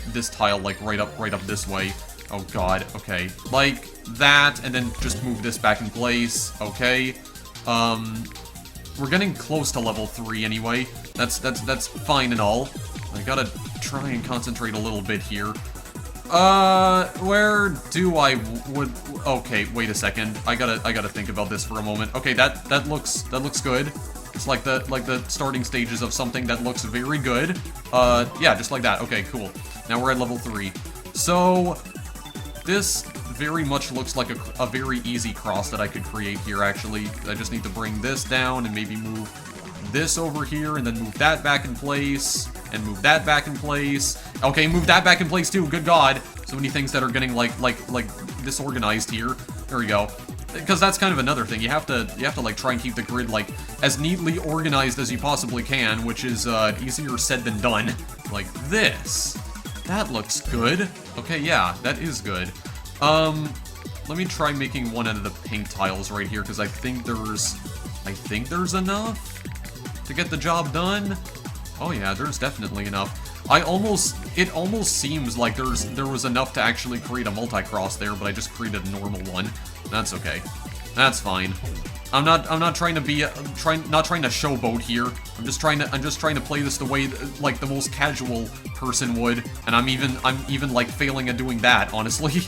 this tile, like, right up this way. Oh god, okay. Like that, and then just move this back in place. Okay. We're getting close to level 3 anyway. That's fine and all. I gotta try and concentrate a little bit here. Where do I okay, wait a second. I gotta think about this for a moment. Okay, that looks good. It's like the starting stages of something that looks very good. Yeah, just like that. Okay, cool. Now we're at level 3. So this very much looks like a very easy cross that I could create here, actually. I just need to bring this down and maybe move this over here, and then move that back in place, and move that back in place. Okay, move that back in place too, good god. So many things that are getting, like disorganized here. There we go. Because that's kind of another thing. You have to, like, try and keep the grid, like, as neatly organized as you possibly can, which is, easier said than done. Like this. That looks good. Okay, yeah, that is good. Let me try making one out of the pink tiles right here, because I think there's enough to get the job done. Oh yeah, there's definitely enough. It almost seems like there was enough to actually create a multi-cross there, but I just created a normal one. That's okay. That's fine. I'm not trying to be not trying to showboat here. I'm just trying to play this the way like the most casual person would, and I'm even like failing at doing that, honestly.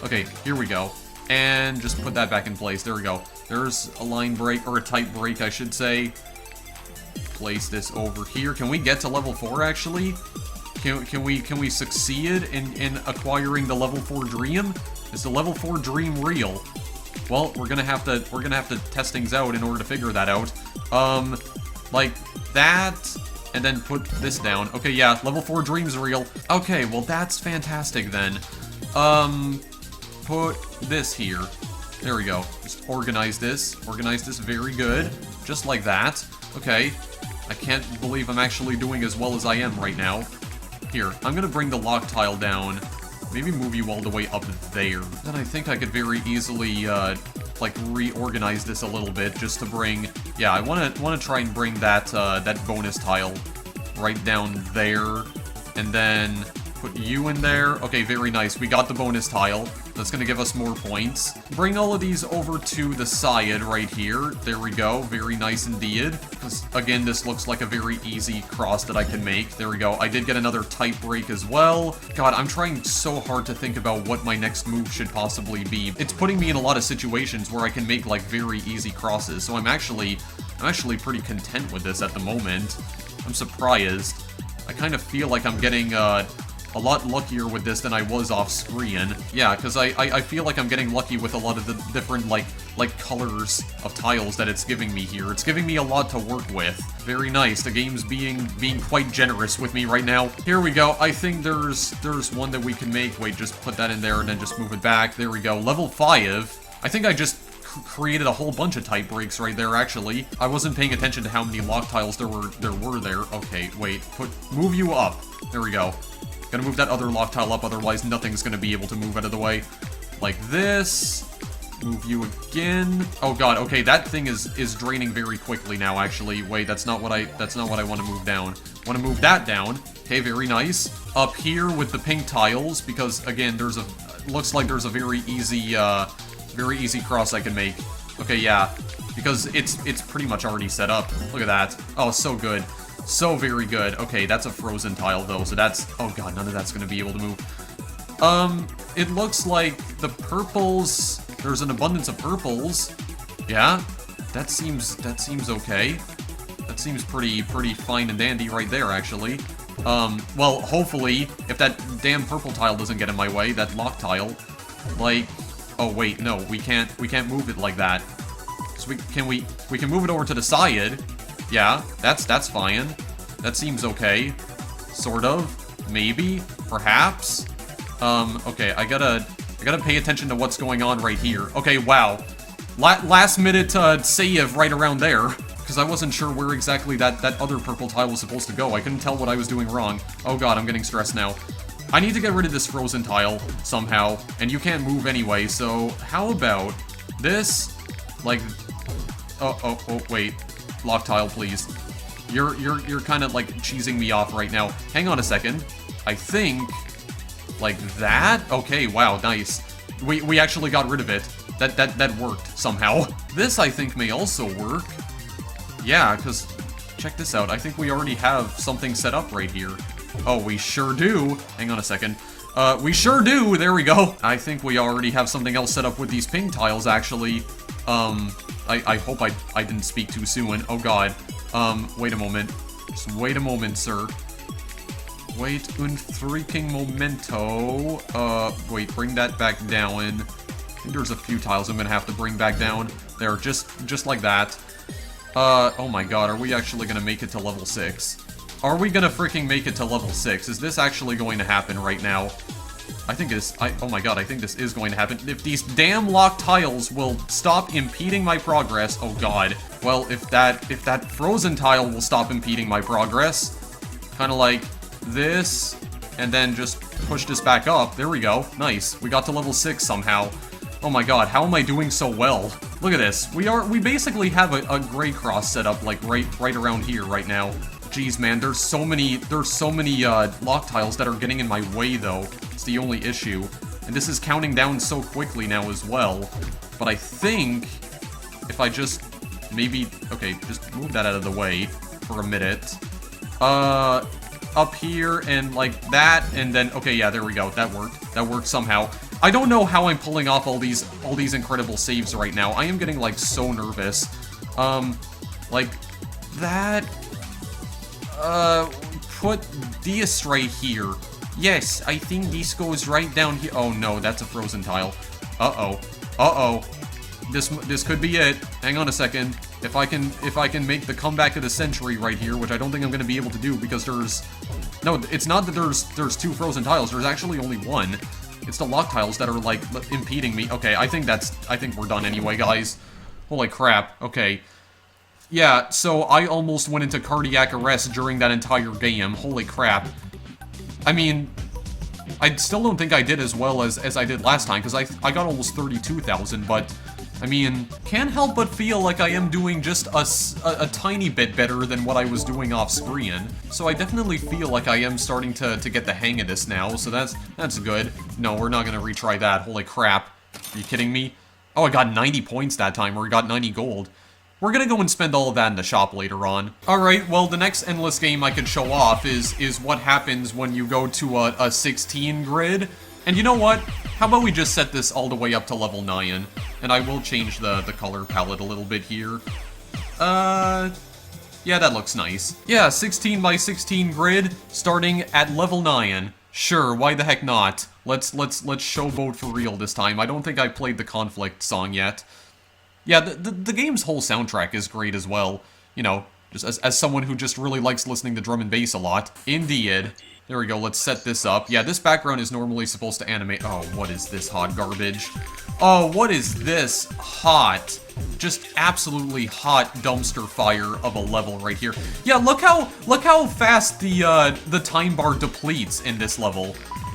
Okay, here we go. And just put that back in place. There we go. There's a line break, or a tight break, I should say. Place this over here. Can we get to level 4, actually? Can we succeed in acquiring the level 4 dream? Is the level 4 dream real? Well, we're gonna have to test things out in order to figure that out. Like that, and then put this down. Okay, yeah, level 4 dream's real. Okay, well that's fantastic then. Put this here. There we go. Just organize this. Organize this very good. Just like that. Okay. I can't believe I'm actually doing as well as I am right now. Here, I'm gonna bring the lock tile down. Maybe move you all the way up there. Then I think I could very easily, like, reorganize this a little bit just to bring... Yeah, I wanna try and bring that, that bonus tile right down there. And then put you in there. Okay, very nice. We got the bonus tile. That's gonna give us more points. Bring all of these over to the side right here. There we go. Very nice indeed. Again, this looks like a very easy cross that I can make. There we go. I did get another type break as well. God, I'm trying so hard to think about what my next move should possibly be. It's putting me in a lot of situations where I can make, like, very easy crosses. So I'm actually pretty content with this at the moment. I'm surprised. I kind of feel like I'm getting, a lot luckier with this than I was off screen. Yeah, because I feel like I'm getting lucky with a lot of the different, like colors of tiles that it's giving me here. It's giving me a lot to work with. Very nice. The game's being quite generous with me right now. Here we go. I think there's one that we can make. Wait, just put that in there and then just move it back. There we go. Level 5. I think I just created a whole bunch of type breaks right there, actually. I wasn't paying attention to how many lock tiles there were there. Okay, wait. Move you up. There we go. Gonna move that other lock tile up, otherwise nothing's gonna be able to move out of the way. Like this. Move you again. Oh god, okay, that thing is draining very quickly now, actually. Wait, that's not what I want to move down. Want to move that down. Okay, very nice. Up here with the pink tiles, because again, looks like there's a very easy cross I can make. Okay, yeah. Because it's pretty much already set up. Look at that. Oh, so good. So very good. Okay, that's a frozen tile though, so that's... Oh god, none of that's gonna be able to move. It looks like the purples... There's an abundance of purples. Yeah, that seems okay. That seems pretty fine and dandy right there, actually. Well, hopefully, if that damn purple tile doesn't get in my way, that lock tile, like... Oh wait, no, we can't move it like that. So we can move it over to the side. Yeah, that's fine. That seems okay. Sort of. Maybe. Perhaps. Okay, I gotta pay attention to what's going on right here. Okay, wow. Last minute save right around there. Because I wasn't sure where exactly that other purple tile was supposed to go. I couldn't tell what I was doing wrong. Oh god, I'm getting stressed now. I need to get rid of this frozen tile somehow. And you can't move anyway, so how about this? Like... Oh, wait. Lock tile, please. You're kind of, like, cheesing me off right now. Hang on a second. I think... Like that? Okay, wow, nice. We actually got rid of it. That worked, somehow. This, I think, may also work. Yeah, because... Check this out. I think we already have something set up right here. Oh, we sure do. Hang on a second. We sure do! There we go. I think we already have something else set up with these pink tiles, actually. I hope I didn't speak too soon. Oh god. Wait a moment. Just wait a moment, sir. Wait un freaking momento. Wait, bring that back down. I think there's a few tiles I'm gonna have to bring back down. There, just like that. Oh my god, are we actually gonna make it to level 6? Are we gonna freaking make it to level 6? Is this actually going to happen right now? I think it's... oh my god, I think this is going to happen. If these damn lock tiles will stop impeding my progress... Oh god. Well, if that frozen tile will stop impeding my progress... Kinda like this... And then just push this back up. There we go. Nice. We got to level 6 somehow. Oh my god, how am I doing so well? Look at this. We basically have a gray cross set up, like, right around here right now. Jeez, man, there's so many lock tiles that are getting in my way, though. It's the only issue. And this is counting down so quickly now as well. But I think if I just maybe... Okay, just move that out of the way for a minute. Up here and like that, and then... Okay, yeah, there we go. That worked. That worked somehow. I don't know how I'm pulling off all these incredible saves right now. I am getting, like, so nervous. Like, that... put this right here. Yes, I think this goes right down here. Oh no, that's a frozen tile. Uh-oh. Uh-oh. This could be it. Hang on a second. If I can make the comeback of the century right here, which I don't think I'm gonna be able to do because there's... No, it's not that there's 2 frozen tiles, there's actually only 1. It's the lock tiles that are, like, impeding me. Okay, I think we're done anyway, guys. Holy crap. Okay. Yeah, so I almost went into cardiac arrest during that entire game. Holy crap. I mean, I still don't think I did as well as I did last time, because I got almost 32,000, but... I mean, can't help but feel like I am doing just a tiny bit better than what I was doing off screen. So I definitely feel like I am starting to get the hang of this now, so that's good. No, we're not gonna retry that. Holy crap. Are you kidding me? Oh, I got 90 points that time, or I got 90 gold. We're gonna go and spend all of that in the shop later on. Alright, well, the next endless game I can show off is what happens when you go to a 16 grid. And you know what? How about we just set this all the way up to level 9? And I will change the color palette a little bit here. Yeah, that looks nice. Yeah, 16 by 16 grid, starting at level 9. Sure, why the heck not? Let's showboat for real this time. I don't think I played the Conflict song yet. Yeah, the game's whole soundtrack is great as well. You know, just as someone who just really likes listening to drum and bass a lot. Indeed. There we go, let's set this up. Yeah, this background is normally supposed to animate... Oh, what is this hot garbage? Oh, what is this hot? Just absolutely hot dumpster fire of a level right here. Yeah, look how fast the time bar depletes in this level.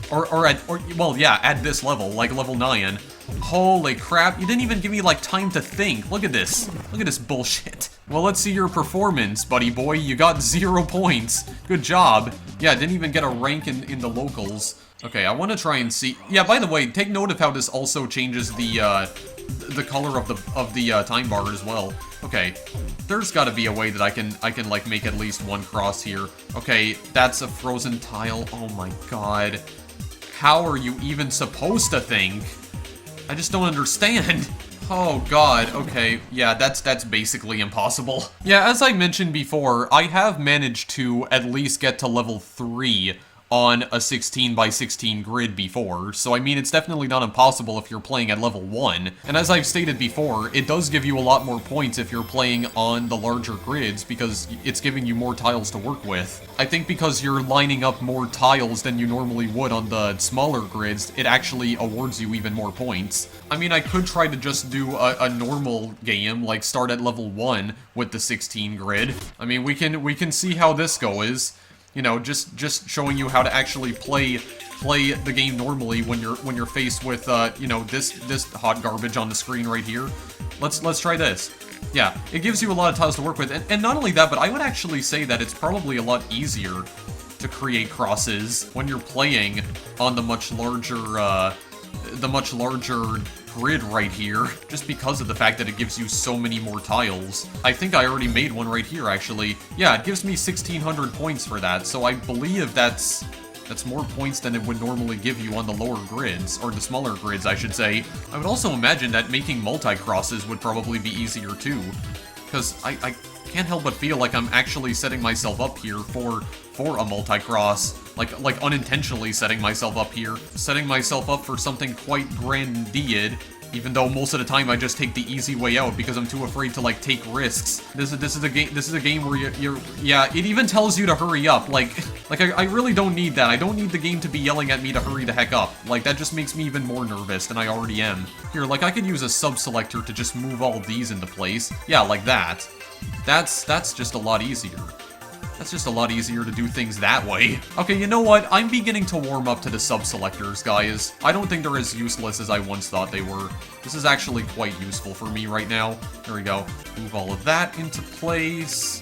Well, yeah, at this level, like level 9. Holy crap, you didn't even give me, like, time to think. Look at this. Look at this bullshit. Well, let's see your performance, buddy boy. You got 0 points. Good job. Yeah, didn't even get a rank in the locals. Okay, I want to try and see... Yeah, by the way, take note of how this also changes the color of the time bar as well. Okay, there's got to be a way that I can like make at least one cross here. Okay, that's a frozen tile. Oh my god. How are you even supposed to think? I just don't understand. Oh god, okay, yeah, that's basically impossible. Yeah, as I mentioned before, I have managed to at least get to level 3 on a 16 by 16 grid before, so I mean, it's definitely not impossible if you're playing at level 1. And as I've stated before, it does give you a lot more points if you're playing on the larger grids, because it's giving you more tiles to work with. I think because you're lining up more tiles than you normally would on the smaller grids, it actually awards you even more points. I mean, I could try to just do a normal game, like start at level 1 with the 16 grid. I mean, we can see how this goes. You know, just showing you how to actually play the game normally when you're faced with you know, this hot garbage on the screen right here. Let's try this. Yeah, it gives you a lot of tiles to work with, and not only that, but I would actually say that it's probably a lot easier to create crosses when you're playing on the much larger grid right here, just because of the fact that it gives you so many more tiles. I think I already made one right here, actually. Yeah, it gives me 1,600 points for that, so I believe that's more points than it would normally give you on the lower grids, or the smaller grids, I should say. I would also imagine that making multi-crosses would probably be easier too, because I can't help but feel like I'm actually setting myself up here for a multi-cross. Like unintentionally setting myself up here. Setting myself up for something quite grandiose, even though most of the time I just take the easy way out because I'm too afraid to, like, take risks. This is a game where you're yeah, it even tells you to hurry up. Like I really don't need that. I don't need the game to be yelling at me to hurry the heck up. Like, that just makes me even more nervous than I already am. Here, like, I could use a sub-selector to just move all of these into place. Yeah, like that. That's just a lot easier. That's just a lot easier to do things that way. Okay, you know what? I'm beginning to warm up to the sub-selectors, guys. I don't think they're as useless as I once thought they were. This is actually quite useful for me right now. There we go. Move all of that into place.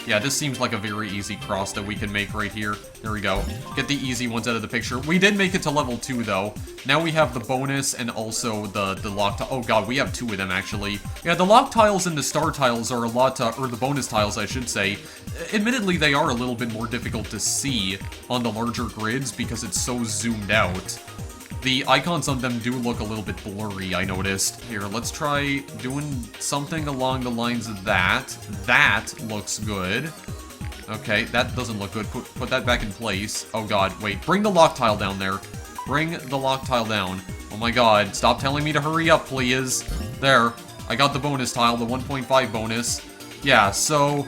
Yeah, this seems like a very easy cross that we can make right here. There we go. Get the easy ones out of the picture. We did make it to level 2, though. Now we have the bonus and also the lock tile. Oh god, we have 2 of them, actually. Yeah, the lock tiles and the star tiles are a lot, or the bonus tiles, I should say. Admittedly, they are a little bit more difficult to see on the larger grids because it's so zoomed out. The icons on them do look a little bit blurry, I noticed. Here, let's try doing something along the lines of that. That looks good. Okay, that doesn't look good. Put that back in place. Oh god, wait. Bring the lock tile down there. Bring the lock tile down. Oh my god, stop telling me to hurry up, please. There. I got the bonus tile, the 1.5 bonus. Yeah, so...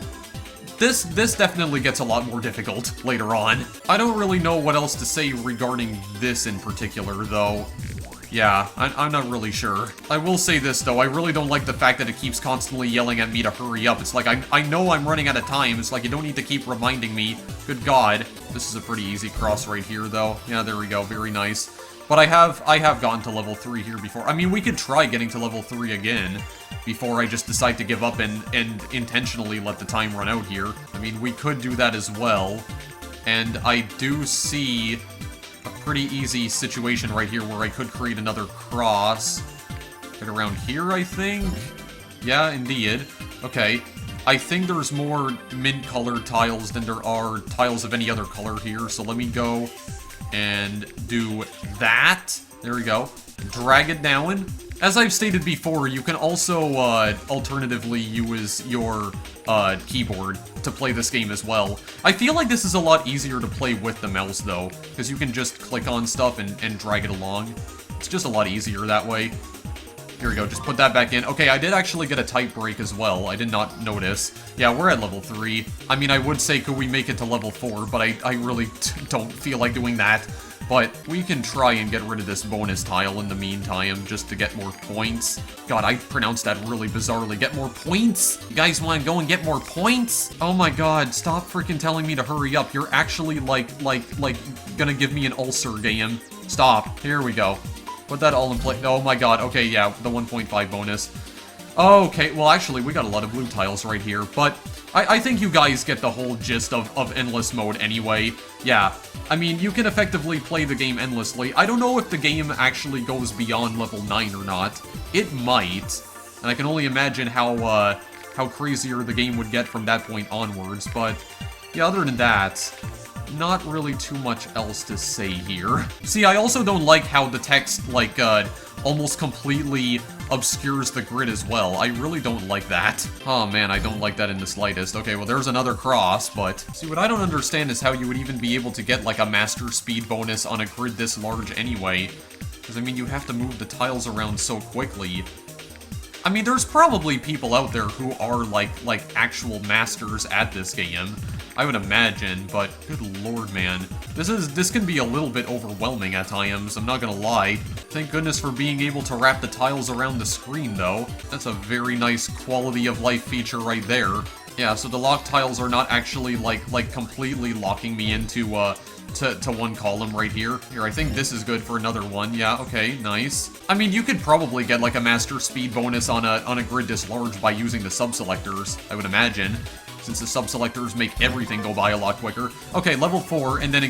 This definitely gets a lot more difficult later on. I don't really know what else to say regarding this in particular, though. Yeah, I'm not really sure. I will say this, though. I really don't like the fact that it keeps constantly yelling at me to hurry up. It's like, I know I'm running out of time. It's like, you don't need to keep reminding me. Good God. This is a pretty easy cross right here, though. Yeah, there we go. Very nice. But I have gotten to level 3 here before. I mean, we could try getting to level 3 again before I just decide to give up and intentionally let the time run out here. I mean, we could do that as well. And I do see a pretty easy situation right here where I could create another cross. Right around here, I think? Yeah, indeed. Okay. I think there's more mint-colored tiles than there are tiles of any other color here, so let me go and do that. There we go. Drag it down. As I've stated before, you can also alternatively use your keyboard to play this game as well. I feel like this is a lot easier to play with the mouse, though, because you can just click on stuff and drag it along. It's just a lot easier that way. Here we go, just put that back in. Okay, I did actually get a type break as well. I did not notice. Yeah, we're at level 3. I mean, I would say, could we make it to level 4, but I really don't feel like doing that. But we can try and get rid of this bonus tile in the meantime, just to get more points. God, I pronounced that really bizarrely. Get more points? You guys want to go and get more points? Oh my god, stop freaking telling me to hurry up. You're actually, like, gonna give me an ulcer game. Stop. Here we go. Put that all in place. Oh my god, okay, yeah, the 1.5 bonus. Okay, well actually, we got a lot of blue tiles right here, but I think you guys get the whole gist of endless mode anyway. Yeah, I mean, you can effectively play the game endlessly. I don't know if the game actually goes beyond level 9 or not. It might, and I can only imagine how crazier the game would get from that point onwards, but yeah, other than that, not really too much else to say here. See, I also don't like how the text, like, almost completely obscures the grid as well. I really don't like that. Oh man, I don't like that in the slightest. Okay, well there's another cross, but... See, what I don't understand is how you would even be able to get, like, a master speed bonus on a grid this large anyway. Because, I mean, you have to move the tiles around so quickly. I mean, there's probably people out there who are, like actual masters at this game. I would imagine, but good lord, man. This can be a little bit overwhelming at times, I'm not gonna lie. Thank goodness for being able to wrap the tiles around the screen, though. That's a very nice quality of life feature right there. Yeah, so the lock tiles are not actually, like completely locking me into, to one column right here. Here, I think this is good for another one. Yeah, okay, nice. I mean, you could probably get, like, a master speed bonus on a grid this large by using the sub-selectors, I would imagine, since the sub-selectors make everything go by a lot quicker. Okay, level 4, and then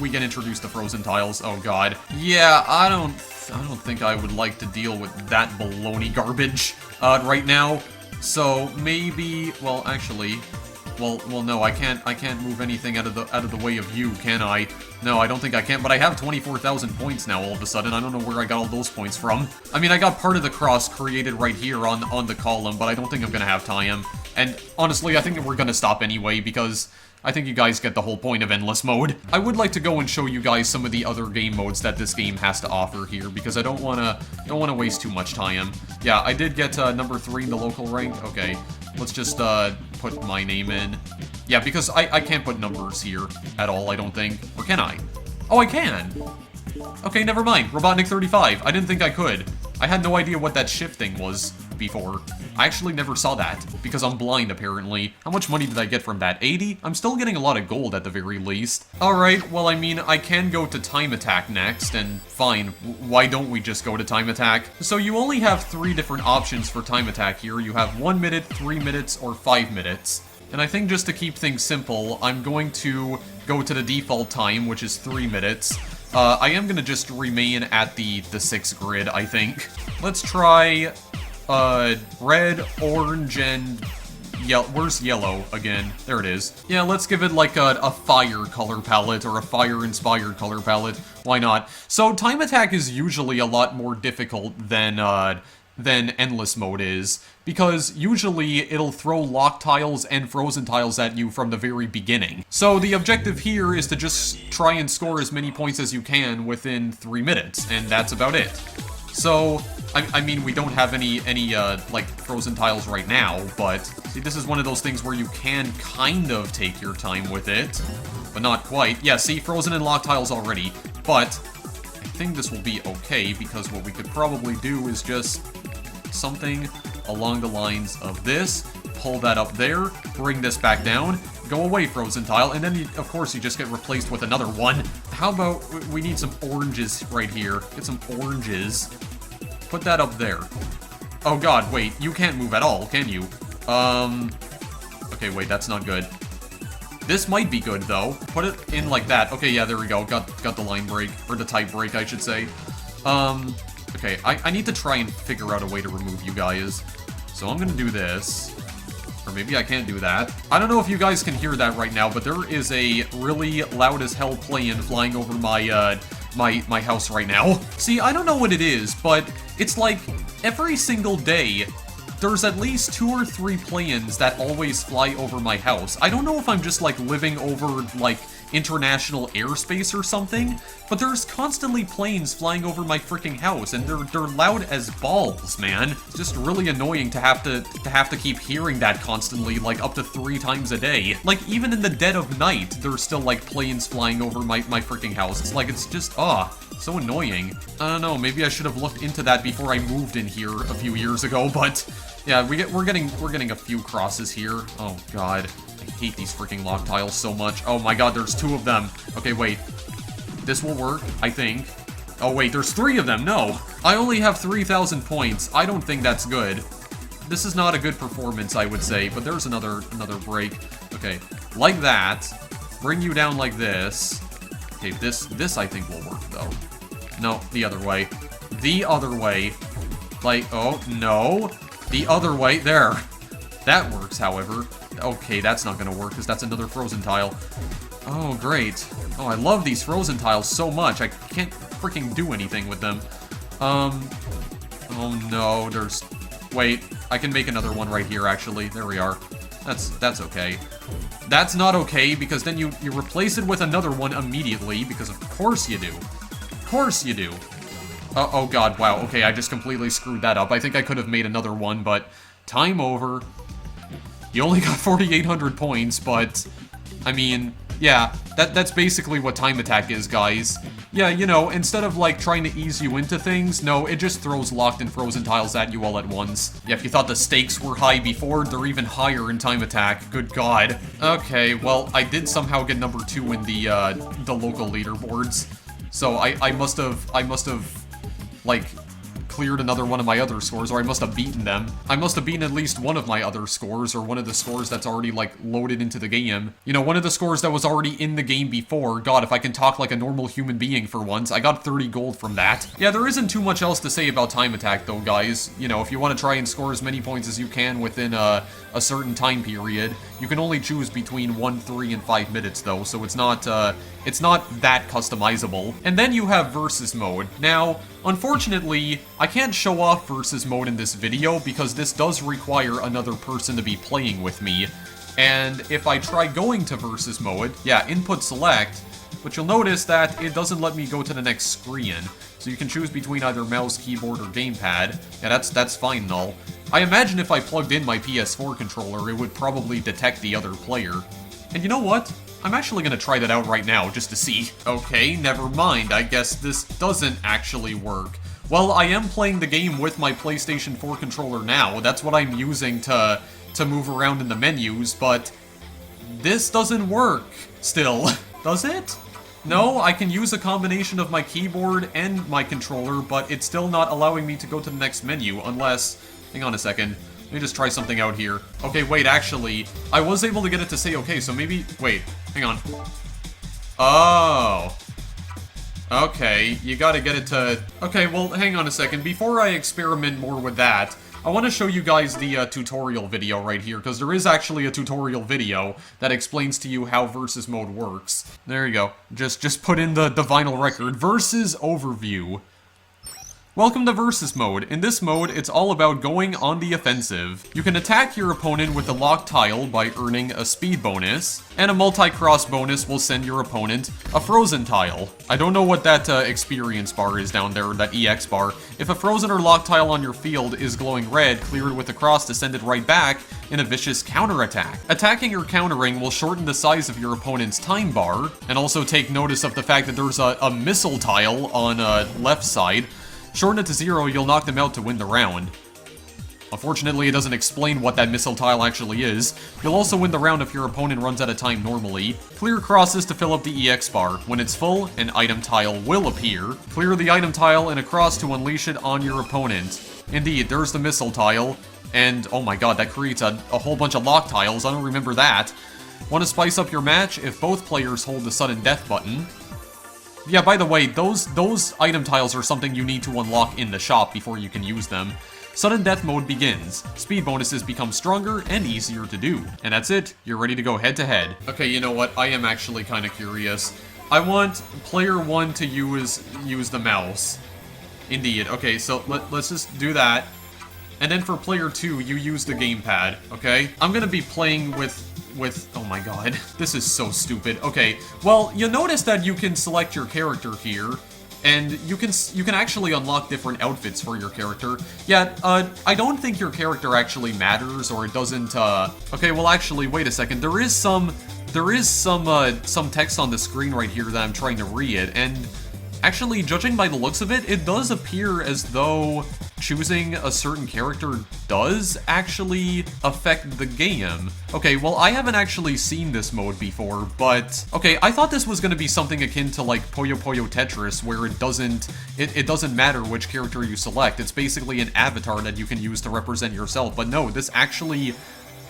we get introduced to frozen tiles. Oh god. Yeah, I don't think I would like to deal with that baloney garbage right now. So maybe, well, actually, well, no, I can't move anything out of the way of you, can I? No, I don't think I can, but I have 24,000 points now all of a sudden. I don't know where I got all those points from. I mean, I got part of the cross created right here on the column, but I don't think I'm gonna have time. And honestly, I think that we're gonna stop anyway, because I think you guys get the whole point of endless mode. I would like to go and show you guys some of the other game modes that this game has to offer here, because I don't wanna waste too much time. Yeah, I did get number 3 in the local rank. Okay, let's just put my name in. Yeah, because I can't put numbers here at all, I don't think. Or can I? Oh, I can! Okay, never mind. Robotnik35. I didn't think I could. I had no idea what that shift thing was before. I actually never saw that, because I'm blind, apparently. How much money did I get from that? 80? I'm still getting a lot of gold at the very least. Alright, well, I mean, I can go to Time Attack next, and fine, why don't we just go to Time Attack? So you only have 3 different options for Time Attack here. You have 1 minute, 3 minutes, or 5 minutes. And I think just to keep things simple, I'm going to go to the default time, which is 3 minutes. I am gonna just remain at the 6 grid, I think. Let's try, red, orange, and yellow. Where's yellow again? There it is. Yeah, let's give it like a fire color palette, or a fire-inspired color palette. Why not? So, Time Attack is usually a lot more difficult than than endless mode is, because usually it'll throw locked tiles and frozen tiles at you from the very beginning. So the objective here is to just try and score as many points as you can within 3 minutes, and that's about it. So, I mean, we don't have any like, frozen tiles right now, but, see, this is one of those things where you can kind of take your time with it, but not quite. Yeah, see, frozen and locked tiles already, but I think this will be okay, because what we could probably do is just something along the lines of this, pull that up there, bring this back down, go away, frozen tile, and then, of course, you just get replaced with another one. How about we need some oranges right here? Get some oranges. Put that up there. Oh god, wait, you can't move at all, can you? Okay, wait, that's not good. This might be good, though. Put it in like that. Okay, yeah, there we go. Got the line break, or the type break, I should say. Okay, I need to try and figure out a way to remove you guys. So I'm gonna do this. Or maybe I can't do that. I don't know if you guys can hear that right now, but there is a really loud as hell plane flying over my, my house right now. See, I don't know what it is, but it's like every single day, there's at least 2 or 3 planes that always fly over my house. I don't know if I'm just, like, living over, like, international airspace or something, but there's constantly planes flying over my freaking house, and they're loud as balls, man. It's just really annoying to have to keep hearing that constantly, like, up to 3 times a day. Like, even in the dead of night, there's still, like, planes flying over my freaking house. It's like, it's just, so annoying. I don't know, maybe I should have looked into that before I moved in here a few years ago, but yeah, we're getting a few crosses here. Oh god, I hate these freaking lock tiles so much. Oh my god, there's 2 of them. Okay, wait. This will work, I think. Oh wait, there's 3 of them. No, I only have 3,000 points. I don't think that's good. This is not a good performance, I would say, but there's another break. Okay, like that. Bring you down like this. Okay, this I think will work, though. No, the other way. The other way. Like, oh, no. The other way. There. That works, however. Okay, that's not gonna work, because that's another frozen tile. Oh, great. Oh, I love these frozen tiles so much. I can't freaking do anything with them. Oh, no. There's... Wait. I can make another one right here, actually. There we are. That's okay. That's not okay, because then you replace it with another one immediately, because of course you do. Of course you do. Oh god, wow, okay, I just completely screwed that up. I think I could have made another one, but time over. You only got 4,800 points, but, I mean, yeah, that's basically what time attack is, guys. Yeah, you know, instead of, like, trying to ease you into things, no, it just throws locked and frozen tiles at you all at once. Yeah, if you thought the stakes were high before, they're even higher in time attack. Good god. Okay, well, I did somehow get number 2 in the local leaderboards. So I must have, like, cleared another one of my other scores, or I must have beaten them. I must have beaten at least one of my other scores, or one of the scores that's already, like, loaded into the game. You know, one of the scores that was already in the game before. God, if I can talk like a normal human being for once. I got 30 gold from that. Yeah, there isn't too much else to say about time attack, though, guys. You know, if you want to try and score as many points as you can within a certain time period, you can only choose between 1, 3, and 5 minutes, though, so it's not that customizable. And then you have versus mode. Now, unfortunately, I can't show off versus mode in this video because this does require another person to be playing with me. And if I try going to versus mode, yeah, input select, but you'll notice that it doesn't let me go to the next screen. So you can choose between either mouse, keyboard, or gamepad. Yeah, that's fine, null. I imagine if I plugged in my PS4 controller, it would probably detect the other player. And you know what? I'm actually gonna try that out right now, just to see. Okay, never mind, I guess this doesn't actually work. Well, I am playing the game with my PlayStation 4 controller now. That's what I'm using to move around in the menus, but this doesn't work still. Does it? No, I can use a combination of my keyboard and my controller, but it's still not allowing me to go to the next menu unless... Hang on a second. Let me just try something out here. Okay, wait, actually, I was able to get it to say okay, so maybe... Wait, hang on. Oh. Okay, you gotta get it to... Okay, well, hang on a second. Before I experiment more with that, I want to show you guys the tutorial video right here, because there is actually a tutorial video that explains to you how versus mode works. There you go. Just put in the vinyl record. Versus overview. Welcome to Versus Mode. In this mode, it's all about going on the offensive. You can attack your opponent with a locked tile by earning a speed bonus, and a multi-cross bonus will send your opponent a frozen tile. I don't know what that experience bar is down there, that EX bar. If a frozen or locked tile on your field is glowing red, clear it with a cross to send it right back in a vicious counterattack. Attacking or countering will shorten the size of your opponent's time bar, and also take notice of the fact that there's a missile tile on left side. Shorten it to 0, you'll knock them out to win the round. Unfortunately, it doesn't explain what that missile tile actually is. You'll also win the round if your opponent runs out of time normally. Clear crosses to fill up the EX bar. When it's full, an item tile will appear. Clear the item tile and a cross to unleash it on your opponent. Indeed, there's the missile tile. And, oh my god, that creates a whole bunch of lock tiles. I don't remember that. Want to spice up your match? If both players hold the sudden death button. Yeah, by the way, those item tiles are something you need to unlock in the shop before you can use them. Sudden death mode begins. Speed bonuses become stronger and easier to do. And that's it. You're ready to go head to head. Okay, you know what? I am actually kind of curious. I want player 1 to use the mouse. Indeed. Okay, so let's just do that. And then for player 2, you use the gamepad, okay? I'm gonna be playing with oh my god, this is so stupid. Okay, well, you'll notice that you can select your character here, and you can actually unlock different outfits for your character. Yeah, I don't think your character actually matters, or it doesn't, okay, well, actually, wait a second. There is some text on the screen right here that I'm trying to read, and actually, judging by the looks of it, it does appear as though choosing a certain character does actually affect the game. Okay, well, I haven't actually seen this mode before, but okay, I thought this was gonna be something akin to like Puyo Puyo Tetris, where it doesn't matter which character you select. It's basically an avatar that you can use to represent yourself, but no, this actually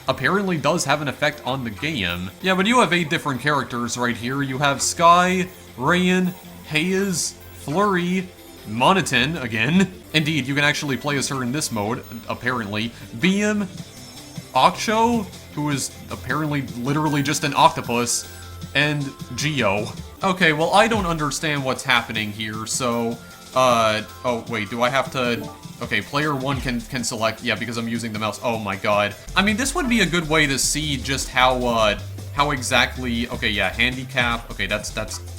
apparently does have an effect on the game. Yeah, but you have 8 different characters right here. You have Sky, Rayan, Haze, Flurry, Monoton, again. Indeed, you can actually play as her in this mode, apparently. Beam, Oksho, who is apparently literally just an octopus, and Geo. Okay, well, I don't understand what's happening here, so, oh, wait, do I have to... Okay, player 1 can select, yeah, because I'm using the mouse. Oh my god. I mean, this would be a good way to see just how exactly... Okay, yeah, handicap. Okay, that's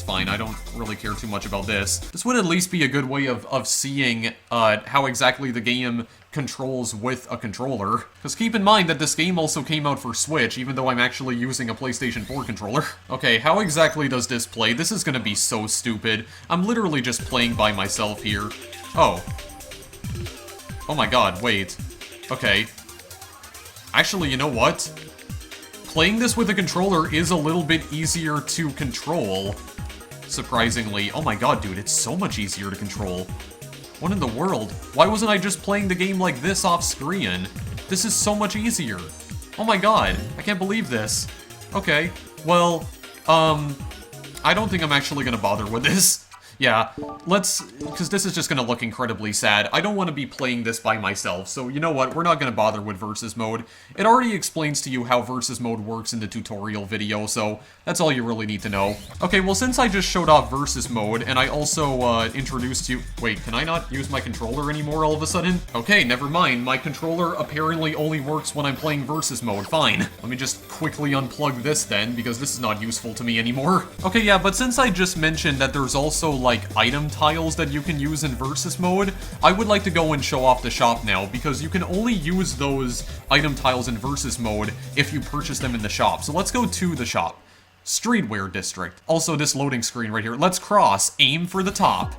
fine. I don't really care too much about this. This would at least be a good way of seeing how exactly the game controls with a controller. Because keep in mind that this game also came out for Switch, even though I'm actually using a PlayStation 4 controller. Okay, how exactly does this play? This is gonna be so stupid. I'm literally just playing by myself here. Oh. Oh my god, wait. Okay. Actually, you know what? Playing this with a controller is a little bit easier to control, surprisingly. Oh my god, dude, it's so much easier to control. What in the world? Why wasn't I just playing the game like this off screen? This is so much easier. Oh my god, I can't believe this. Okay, well, I don't think I'm actually gonna bother with this. Yeah, because this is just gonna look incredibly sad. I don't want to be playing this by myself, so you know what, we're not gonna bother with Versus Mode. It already explains to you how Versus Mode works in the tutorial video, so that's all you really need to know. Okay, well, since I just showed off Versus Mode, and I also introduced you... Wait, can I not use my controller anymore all of a sudden? Okay, never mind, my controller apparently only works when I'm playing Versus Mode. Fine. Let me just quickly unplug this then, because this is not useful to me anymore. Okay, yeah, but since I just mentioned that there's also, like, item tiles that you can use in Versus Mode, I would like to go and show off the shop now, because you can only use those item tiles in Versus Mode if you purchase them in the shop. So let's go to the shop. Streetwear District. Also, this loading screen right here. Let's cross. Aim for the top.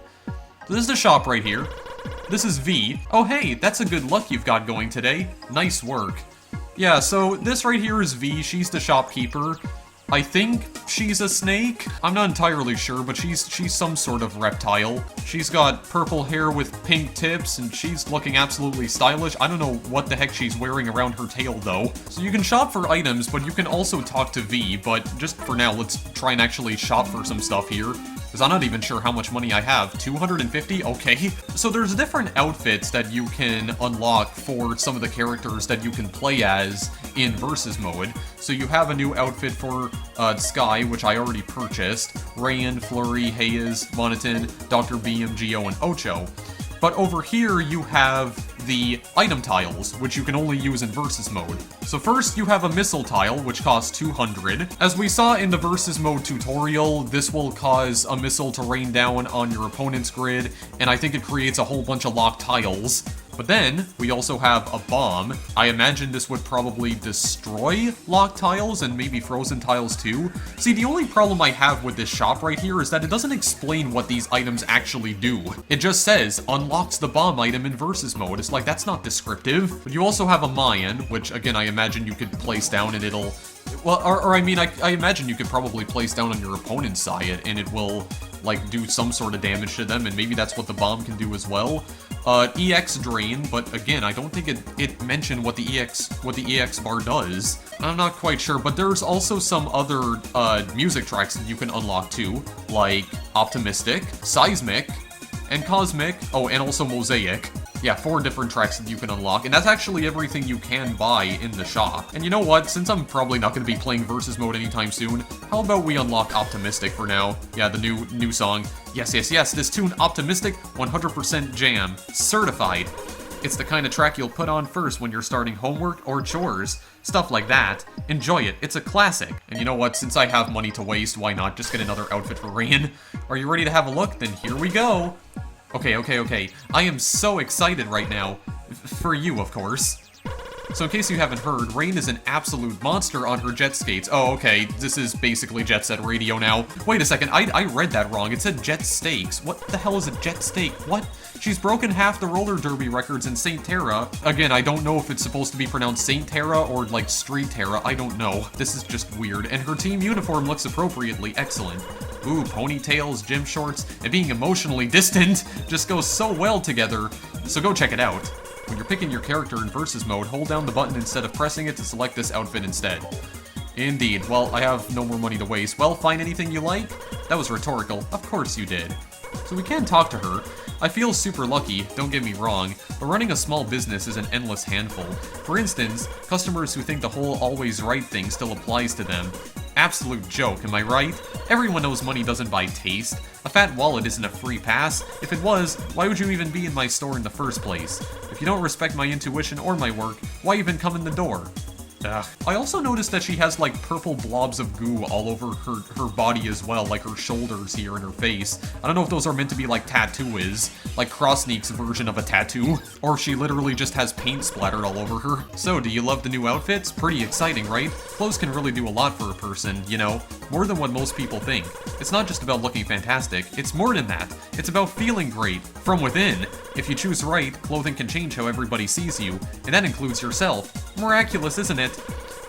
This is the shop right here. This is V. Oh, hey, that's a good look you've got going today. Nice work. Yeah, so this right here is V. She's the shopkeeper. I think she's a snake? I'm not entirely sure, but she's some sort of reptile. She's got purple hair with pink tips, and she's looking absolutely stylish. I don't know what the heck she's wearing around her tail, though. So you can shop for items, but you can also talk to V, but just for now, let's try and actually shop for some stuff here. Because I'm not even sure how much money I have. 250? Okay. So there's different outfits that you can unlock for some of the characters that you can play as in Versus Mode. So you have a new outfit for Sky, which I already purchased. Rayan, Flurry, Haze, Monoton, Dr. Beam, Geo, and Ocho. But over here, you have the item tiles, which you can only use in versus mode. So first, you have a missile tile, which costs 200. As we saw in the versus mode tutorial, this will cause a missile to rain down on your opponent's grid, and I think it creates a whole bunch of locked tiles. But then, we also have a bomb. I imagine this would probably destroy locked tiles and maybe frozen tiles too. See, the only problem I have with this shop right here is that it doesn't explain what these items actually do. It just says, unlocks the bomb item in versus mode. It's like, that's not descriptive. But you also have a Mayan, which again, I imagine you could place down and it'll... Well, or I mean, I imagine you could probably place down on your opponent's side and it will, like, do some sort of damage to them, and maybe that's what the bomb can do as well. EX drain, but again, I don't think it mentioned what the EX bar does. I'm not quite sure, but there's also some other music tracks that you can unlock too, like Optimistic, Seismic, and Cosmic. Oh, and also Mosaic. Yeah, 4 different tracks that you can unlock, and that's actually everything you can buy in the shop. And you know what? Since I'm probably not going to be playing versus mode anytime soon, how about we unlock Optimistic for now? Yeah, the new song. Yes, yes, yes, this tune, Optimistic, 100% jam. Certified. It's the kind of track you'll put on first when you're starting homework or chores. Stuff like that. Enjoy it, it's a classic. And you know what, since I have money to waste, why not just get another outfit for Rain? Are you ready to have a look? Then here we go. Okay. I am so excited right now. For you, of course. So in case you haven't heard, Rain is an absolute monster on her jet skates. Oh, okay, this is basically Jet Set Radio now. Wait a second, I read that wrong. It said Jet Stakes. What the hell is a jet stake? What? She's broken half the roller derby records in Saint Terra. Again, I don't know if it's supposed to be pronounced Saint Terra or like Street Terra. I don't know. This is just weird. And her team uniform looks appropriately excellent. Ooh, ponytails, gym shorts, and being emotionally distant just goes so well together. So go check it out. When you're picking your character in versus mode, hold down the button instead of pressing it to select this outfit instead. Indeed. Well, I have no more money to waste. Well, find anything you like? That was rhetorical. Of course you did. So we can talk to her. I feel super lucky, don't get me wrong, but running a small business is an endless handful. For instance, customers who think the whole always right thing still applies to them. Absolute joke, am I right? Everyone knows money doesn't buy taste. A fat wallet isn't a free pass. If it was, why would you even be in my store in the first place? If you don't respect my intuition or my work, why even come in the door? Ugh. I also noticed that she has like purple blobs of goo all over her body as well, like her shoulders here and her face. I don't know if those are meant to be like tattoo-is, like CROSSNIQ's version of a tattoo, or if she literally just has paint splattered all over her. So, do you love the new outfits? Pretty exciting, right? Clothes can really do a lot for a person, you know, more than what most people think. It's not just about looking fantastic, it's more than that. It's about feeling great, from within. If you choose right, clothing can change how everybody sees you, and that includes yourself. Miraculous, isn't it?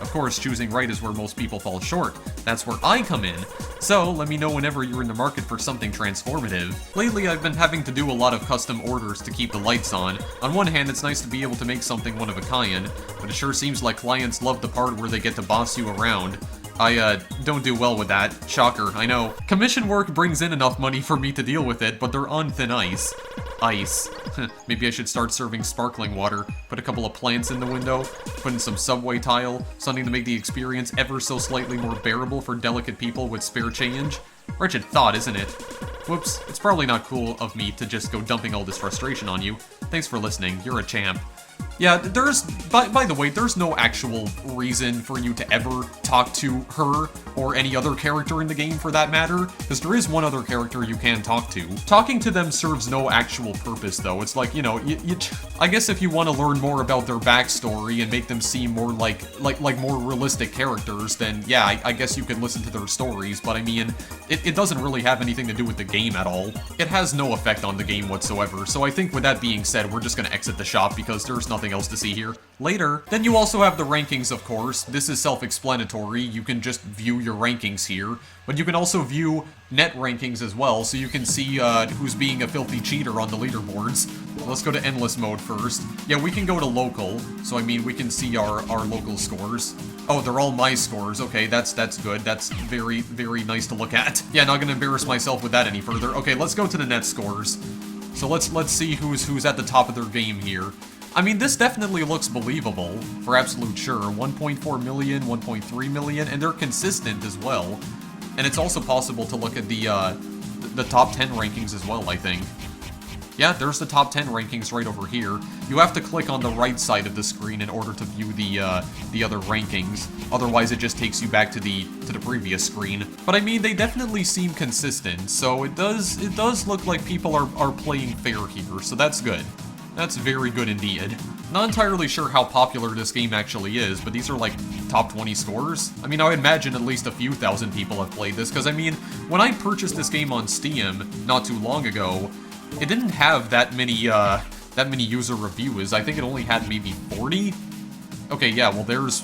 Of course, choosing right is where most people fall short. That's where I come in. So, let me know whenever you're in the market for something transformative. Lately, I've been having to do a lot of custom orders to keep the lights on. On one hand, it's nice to be able to make something one of a kind, but it sure seems like clients love the part where they get to boss you around. I, don't do well with that. Shocker, I know. Commission work brings in enough money for me to deal with it, but they're on thin ice. Ice. Maybe I should start serving sparkling water, put a couple of plants in the window, put in some subway tile, something to make the experience ever so slightly more bearable for delicate people with spare change. Wretched thought, isn't it? Whoops, it's probably not cool of me to just go dumping all this frustration on you. Thanks for listening, you're a champ. Yeah, by the way, there's no actual reason for you to ever talk to her or any other character in the game for that matter, because there is one other character you can talk to. Talking to them serves no actual purpose though. It's like, you know, I guess if you want to learn more about their backstory and make them seem more like more realistic characters, then yeah, I guess you can listen to their stories, but I mean, it doesn't really have anything to do with the game at all. It has no effect on the game whatsoever, so I think with that being said, we're just gonna exit the shop because there's nothing else to see here. Later. Then you also have the rankings, of course. This is self-explanatory. You can just view your rankings here, but you can also view net rankings as well, so you can see who's being a filthy cheater on the leaderboards. Let's go to endless mode first. Yeah, we can go to local, so I mean we can see our local scores. Oh, they're all my scores. Okay, that's good. That's very, very nice to look at. Yeah, not gonna embarrass myself with that any further. Okay, let's go to the net scores. So let's see who's at the top of their game here. I mean, this definitely looks believable, for absolute sure. 1.4 million, 1.3 million, and they're consistent as well. And it's also possible to look at the top 10 rankings as well, I think. Yeah, there's the top 10 rankings right over here. You have to click on the right side of the screen in order to view the other rankings. Otherwise, it just takes you back to the previous screen. But I mean, they definitely seem consistent, so it does look like people are playing fair here, so that's good. That's very good indeed. Not entirely sure how popular this game actually is, but these are like top 20 scores. I mean, I would imagine at least a few thousand people have played this, because I mean, when I purchased this game on Steam not too long ago, it didn't have that many user reviews. I think it only had maybe 40. Okay, yeah, well there's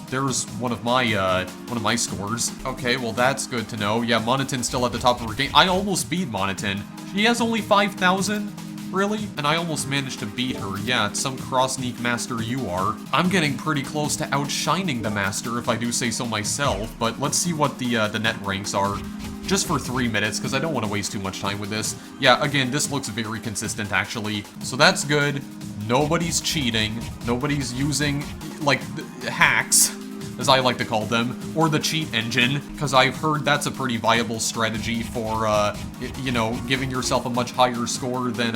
one of my scores. Okay, well that's good to know. Yeah, Monoton's still at the top of her game. I almost beat Monoton. She has only 5,000. Really? And I almost managed to beat her. Yeah, it's some CROSSNIQ master you are. I'm getting pretty close to outshining the master, if I do say so myself, but let's see what the net ranks are. Just for 3 minutes, because I don't want to waste too much time with this. Yeah, again, this looks very consistent, actually. So that's good. Nobody's cheating. Nobody's using, like, hacks, as I like to call them, or the cheat engine, because I've heard that's a pretty viable strategy for, you know, giving yourself a much higher score than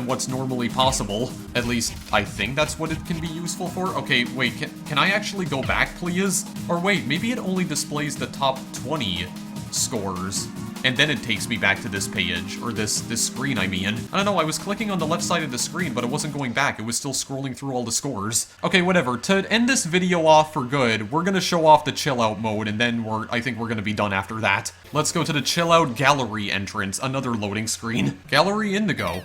what's normally possible. At least, I think that's what it can be useful for. Okay, wait, can I actually go back, please? Or wait, maybe it only displays the top 20 scores, and then it takes me back to this page, or this screen, I mean. I don't know, I was clicking on the left side of the screen, but it wasn't going back, it was still scrolling through all the scores. Okay, whatever, to end this video off for good, we're gonna show off the chill out mode, and then I think we're gonna be done after that. Let's go to the chill out gallery entrance, another loading screen. Gallery Indigo.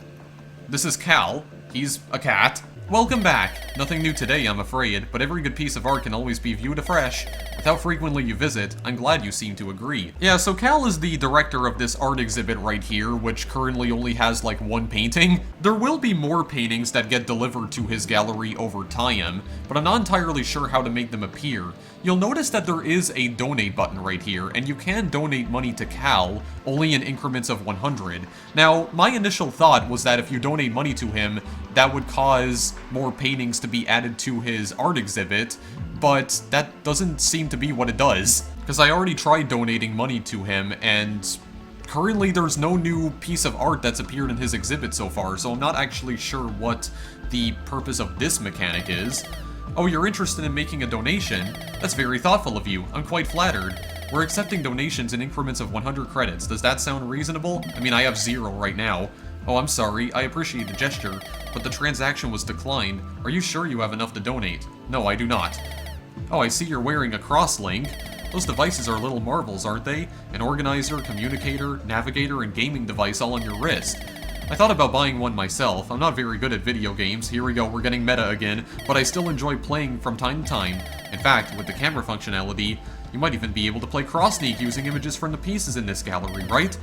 This is Cal, he's a cat. Welcome back! Nothing new today, I'm afraid, but every good piece of art can always be viewed afresh. With how frequently you visit, I'm glad you seem to agree. Yeah, so Cal is the director of this art exhibit right here, which currently only has like one painting. There will be more paintings that get delivered to his gallery over time, but I'm not entirely sure how to make them appear. You'll notice that there is a donate button right here, and you can donate money to Cal, only in increments of 100. Now, my initial thought was that if you donate money to him, that would cause more paintings to be added to his art exhibit, but that doesn't seem to be what it does. Because I already tried donating money to him, and currently there's no new piece of art that's appeared in his exhibit so far, so I'm not actually sure what the purpose of this mechanic is. Oh, you're interested in making a donation? That's very thoughtful of you. I'm quite flattered. We're accepting donations in increments of 100 credits. Does that sound reasonable? I mean, I have 0 right now. Oh, I'm sorry. I appreciate the gesture, but the transaction was declined. Are you sure you have enough to donate? No, I do not. Oh, I see you're wearing a CrossLink. Those devices are little marvels, aren't they? An organizer, communicator, navigator, and gaming device all on your wrist. I thought about buying one myself. I'm not very good at video games. Here we go, we're getting meta again, but I still enjoy playing from time to time. In fact, with the camera functionality, you might even be able to play CrossSneak using images from the pieces in this gallery, right?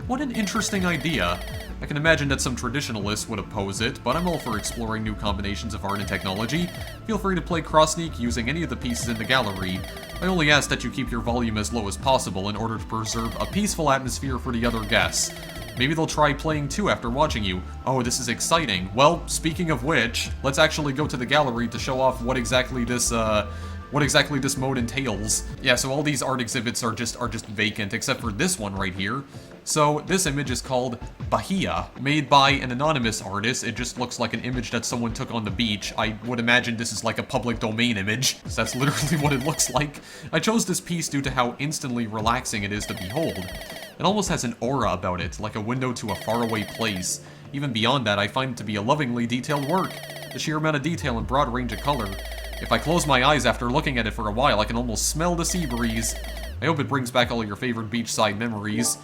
What an interesting idea. I can imagine that some traditionalists would oppose it, but I'm all for exploring new combinations of art and technology. Feel free to play CrossSneak using any of the pieces in the gallery. I only ask that you keep your volume as low as possible in order to preserve a peaceful atmosphere for the other guests. Maybe they'll try playing too after watching you. Oh, this is exciting. Well, speaking of which, let's actually go to the gallery to show off what exactly this mode entails. Yeah, so all these art exhibits are just vacant, except for this one right here. So this image is called Bahia, made by an anonymous artist. It just looks like an image that someone took on the beach. I would imagine this is like a public domain image, so that's literally what it looks like. I chose this piece due to how instantly relaxing it is to behold. It almost has an aura about it, like a window to a faraway place. Even beyond that, I find it to be a lovingly detailed work. The sheer amount of detail and broad range of color. If I close my eyes after looking at it for a while, I can almost smell the sea breeze. I hope it brings back all your favorite beachside memories.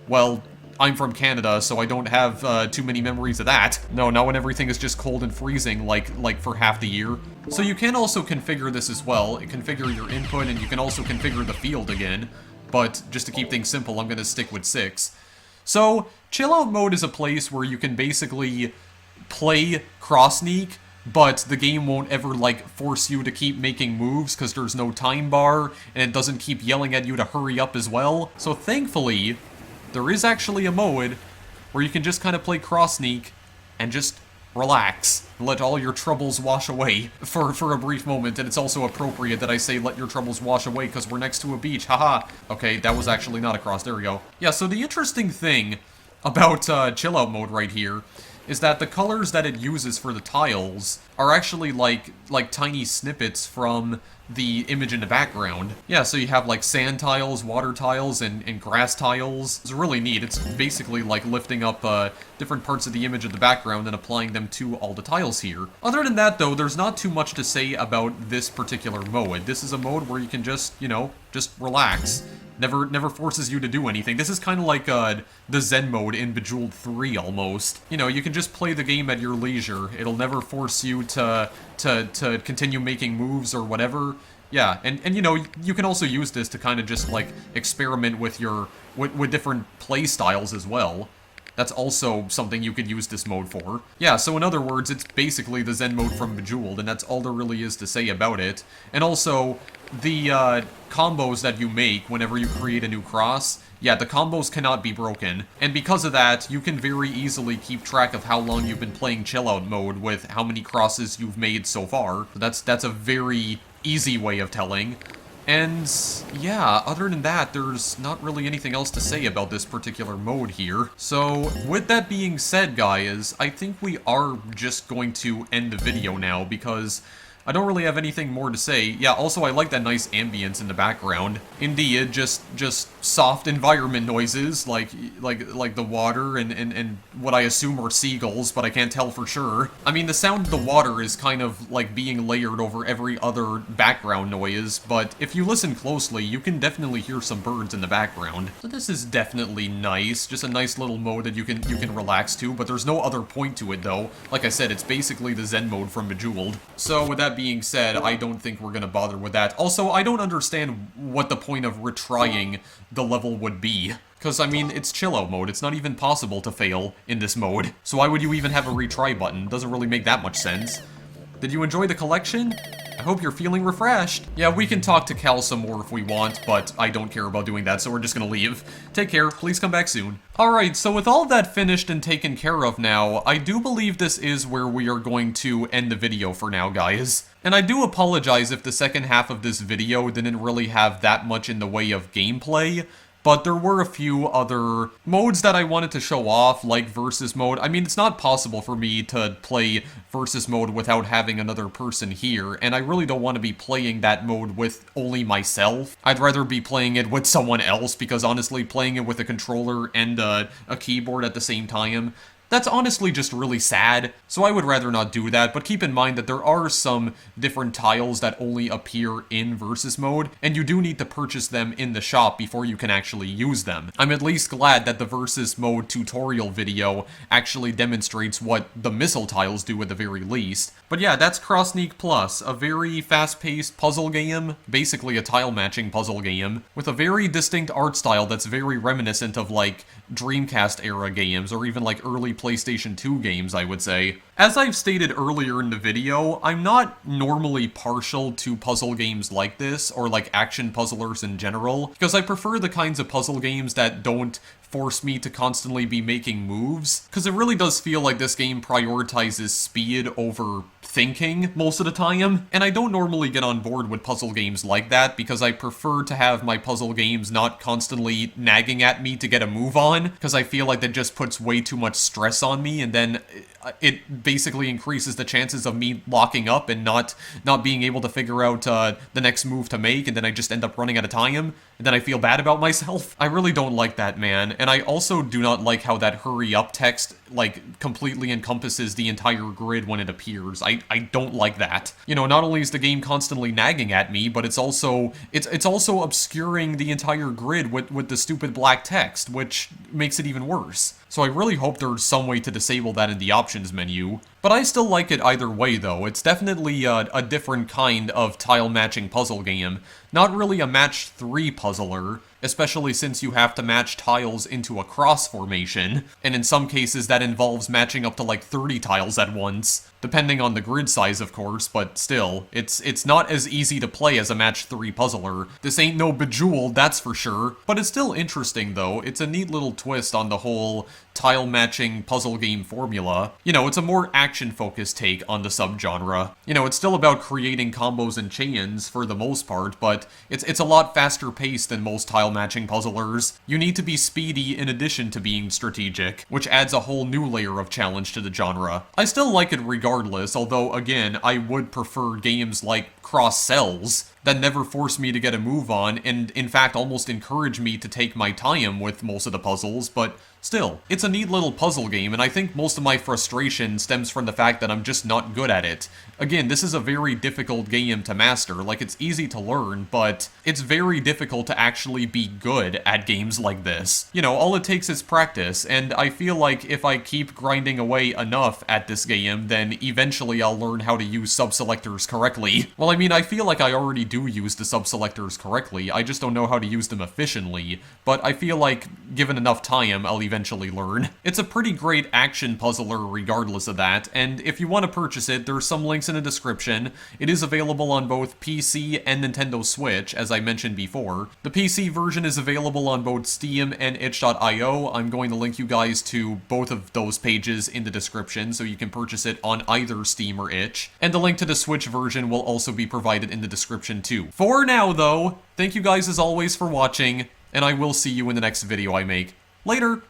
Well, I'm from Canada, so I don't have too many memories of that. No, not when everything is just cold and freezing, like for half the year. So you can also configure this as well. Configure your input, and you can also configure the field again. But just to keep things simple, I'm gonna stick with 6. So, chill out mode is a place where you can basically play CrossSneak, but the game won't ever, like, force you to keep making moves because there's no time bar, and it doesn't keep yelling at you to hurry up as well. So thankfully, there is actually a mode where you can just kind of play CrossSneak and just relax and let all your troubles wash away for a brief moment. And it's also appropriate that I say let your troubles wash away because we're next to a beach, haha. Okay, that was actually not a cross, there we go. Yeah, so the interesting thing about chill out mode right here is that the colors that it uses for the tiles are actually like tiny snippets from the image in the background. Yeah, so you have like sand tiles, water tiles, and grass tiles. It's really neat. It's basically like lifting up different parts of the image of the background and applying them to all the tiles here. Other than that though, there's not too much to say about this particular mode. This is a mode where you can just, you know, just relax. Never forces you to do anything. This is kind of like the Zen mode in Bejeweled 3 almost. You know, you can just play the game at your leisure. It'll never force you to continue making moves or whatever. Yeah, and you know, you can also use this to kind of just like experiment with with different play styles as well. That's also something you could use this mode for. Yeah, so in other words, it's basically the Zen mode from Bejeweled, and that's all there really is to say about it. And also, the combos that you make whenever you create a new cross, yeah, the combos cannot be broken. And because of that, you can very easily keep track of how long you've been playing chill out mode with how many crosses you've made so far. That's a very easy way of telling. And yeah, other than that, there's not really anything else to say about this particular mode here. So with that being said, guys, I think we are just going to end the video now because I don't really have anything more to say. Yeah, also I like that nice ambience in the background. Indeed, just soft environment noises like the water and what I assume are seagulls, but I can't tell for sure. I mean, the sound of the water is kind of like being layered over every other background noise, but if you listen closely, you can definitely hear some birds in the background. So this is definitely nice, just a nice little mode that you can relax to, but there's no other point to it though. Like I said, it's basically the Zen mode from Bejeweled. So with that being said, I don't think we're gonna bother with that. Also, I don't understand what the point of retrying the level would be. Because, I mean, it's chill out mode. It's not even possible to fail in this mode. So why would you even have a retry button? Doesn't really make that much sense. Did you enjoy the collection? I hope you're feeling refreshed. Yeah, we can talk to Cal some more if we want, but I don't care about doing that, so we're just gonna leave. Take care, please come back soon. Alright, so with all that finished and taken care of now, I do believe this is where we are going to end the video for now, guys. And I do apologize if the second half of this video didn't really have that much in the way of gameplay, but there were a few other modes that I wanted to show off, like Versus Mode. I mean, it's not possible for me to play Versus Mode without having another person here, and I really don't want to be playing that mode with only myself. I'd rather be playing it with someone else, because honestly, playing it with a controller and a keyboard at the same time, that's honestly just really sad, so I would rather not do that, but keep in mind that there are some different tiles that only appear in Versus Mode, and you do need to purchase them in the shop before you can actually use them. I'm at least glad that the Versus Mode tutorial video actually demonstrates what the missile tiles do at the very least. But yeah, that's CROSSNIQ Plus, a very fast-paced puzzle game, basically a tile-matching puzzle game, with a very distinct art style that's very reminiscent of, like, Dreamcast-era games, or even, like, early PlayStation 2 games, I would say. As I've stated earlier in the video, I'm not normally partial to puzzle games like this, or like action puzzlers in general, because I prefer the kinds of puzzle games that don't force me to constantly be making moves, because it really does feel like this game prioritizes speed over thinking most of the time, and I don't normally get on board with puzzle games like that, because I prefer to have my puzzle games not constantly nagging at me to get a move on, because I feel like that just puts way too much stress on me, and then it basically increases the chances of me locking up and not being able to figure out the next move to make, and then I just end up running out of time, and then I feel bad about myself. I really don't like that, man, and I also do not like how that hurry up text, like, completely encompasses the entire grid when it appears. I don't like that. You know, not only is the game constantly nagging at me, but it's also obscuring the entire grid with the stupid black text, which makes it even worse. So I really hope there's some way to disable that in the options menu. But I still like it either way, though. It's definitely a different kind of tile-matching puzzle game. Not really a match 3 puzzler, especially since you have to match tiles into a cross formation, and in some cases that involves matching up to like 30 tiles at once, depending on the grid size of course, but still, it's not as easy to play as a match 3 puzzler. This ain't no Bejeweled, that's for sure, but it's still interesting though. It's a neat little twist on the whole tile-matching puzzle game formula. You know, it's a more action-focused take on the subgenre. You know, it's still about creating combos and chains for the most part, but it's a lot faster paced than most tile tile matching puzzlers, you need to be speedy in addition to being strategic, which adds a whole new layer of challenge to the genre. I still like it regardless, although again, I would prefer games like Cross Cells that never force me to get a move on, and in fact almost encourage me to take my time with most of the puzzles, but still, it's a neat little puzzle game, and I think most of my frustration stems from the fact that I'm just not good at it. Again, this is a very difficult game to master, like it's easy to learn, but it's very difficult to actually be good at games like this. You know, all it takes is practice, and I feel like if I keep grinding away enough at this game, then eventually I'll learn how to use sub-selectors correctly. Well, I mean, I feel like I already do use the sub-selectors correctly, I just don't know how to use them efficiently, but I feel like, given enough time, I'll eventually learn. It's a pretty great action puzzler regardless of that, and if you want to purchase it, there's some links in the description. It is available on both PC and Nintendo Switch, as I mentioned before. The PC version is available on both Steam and itch.io. I'm going to link you guys to both of those pages in the description, so you can purchase it on either Steam or itch. And the link to the Switch version will also be provided in the description too. For now though, thank you guys as always for watching, and I will see you in the next video I make. Later!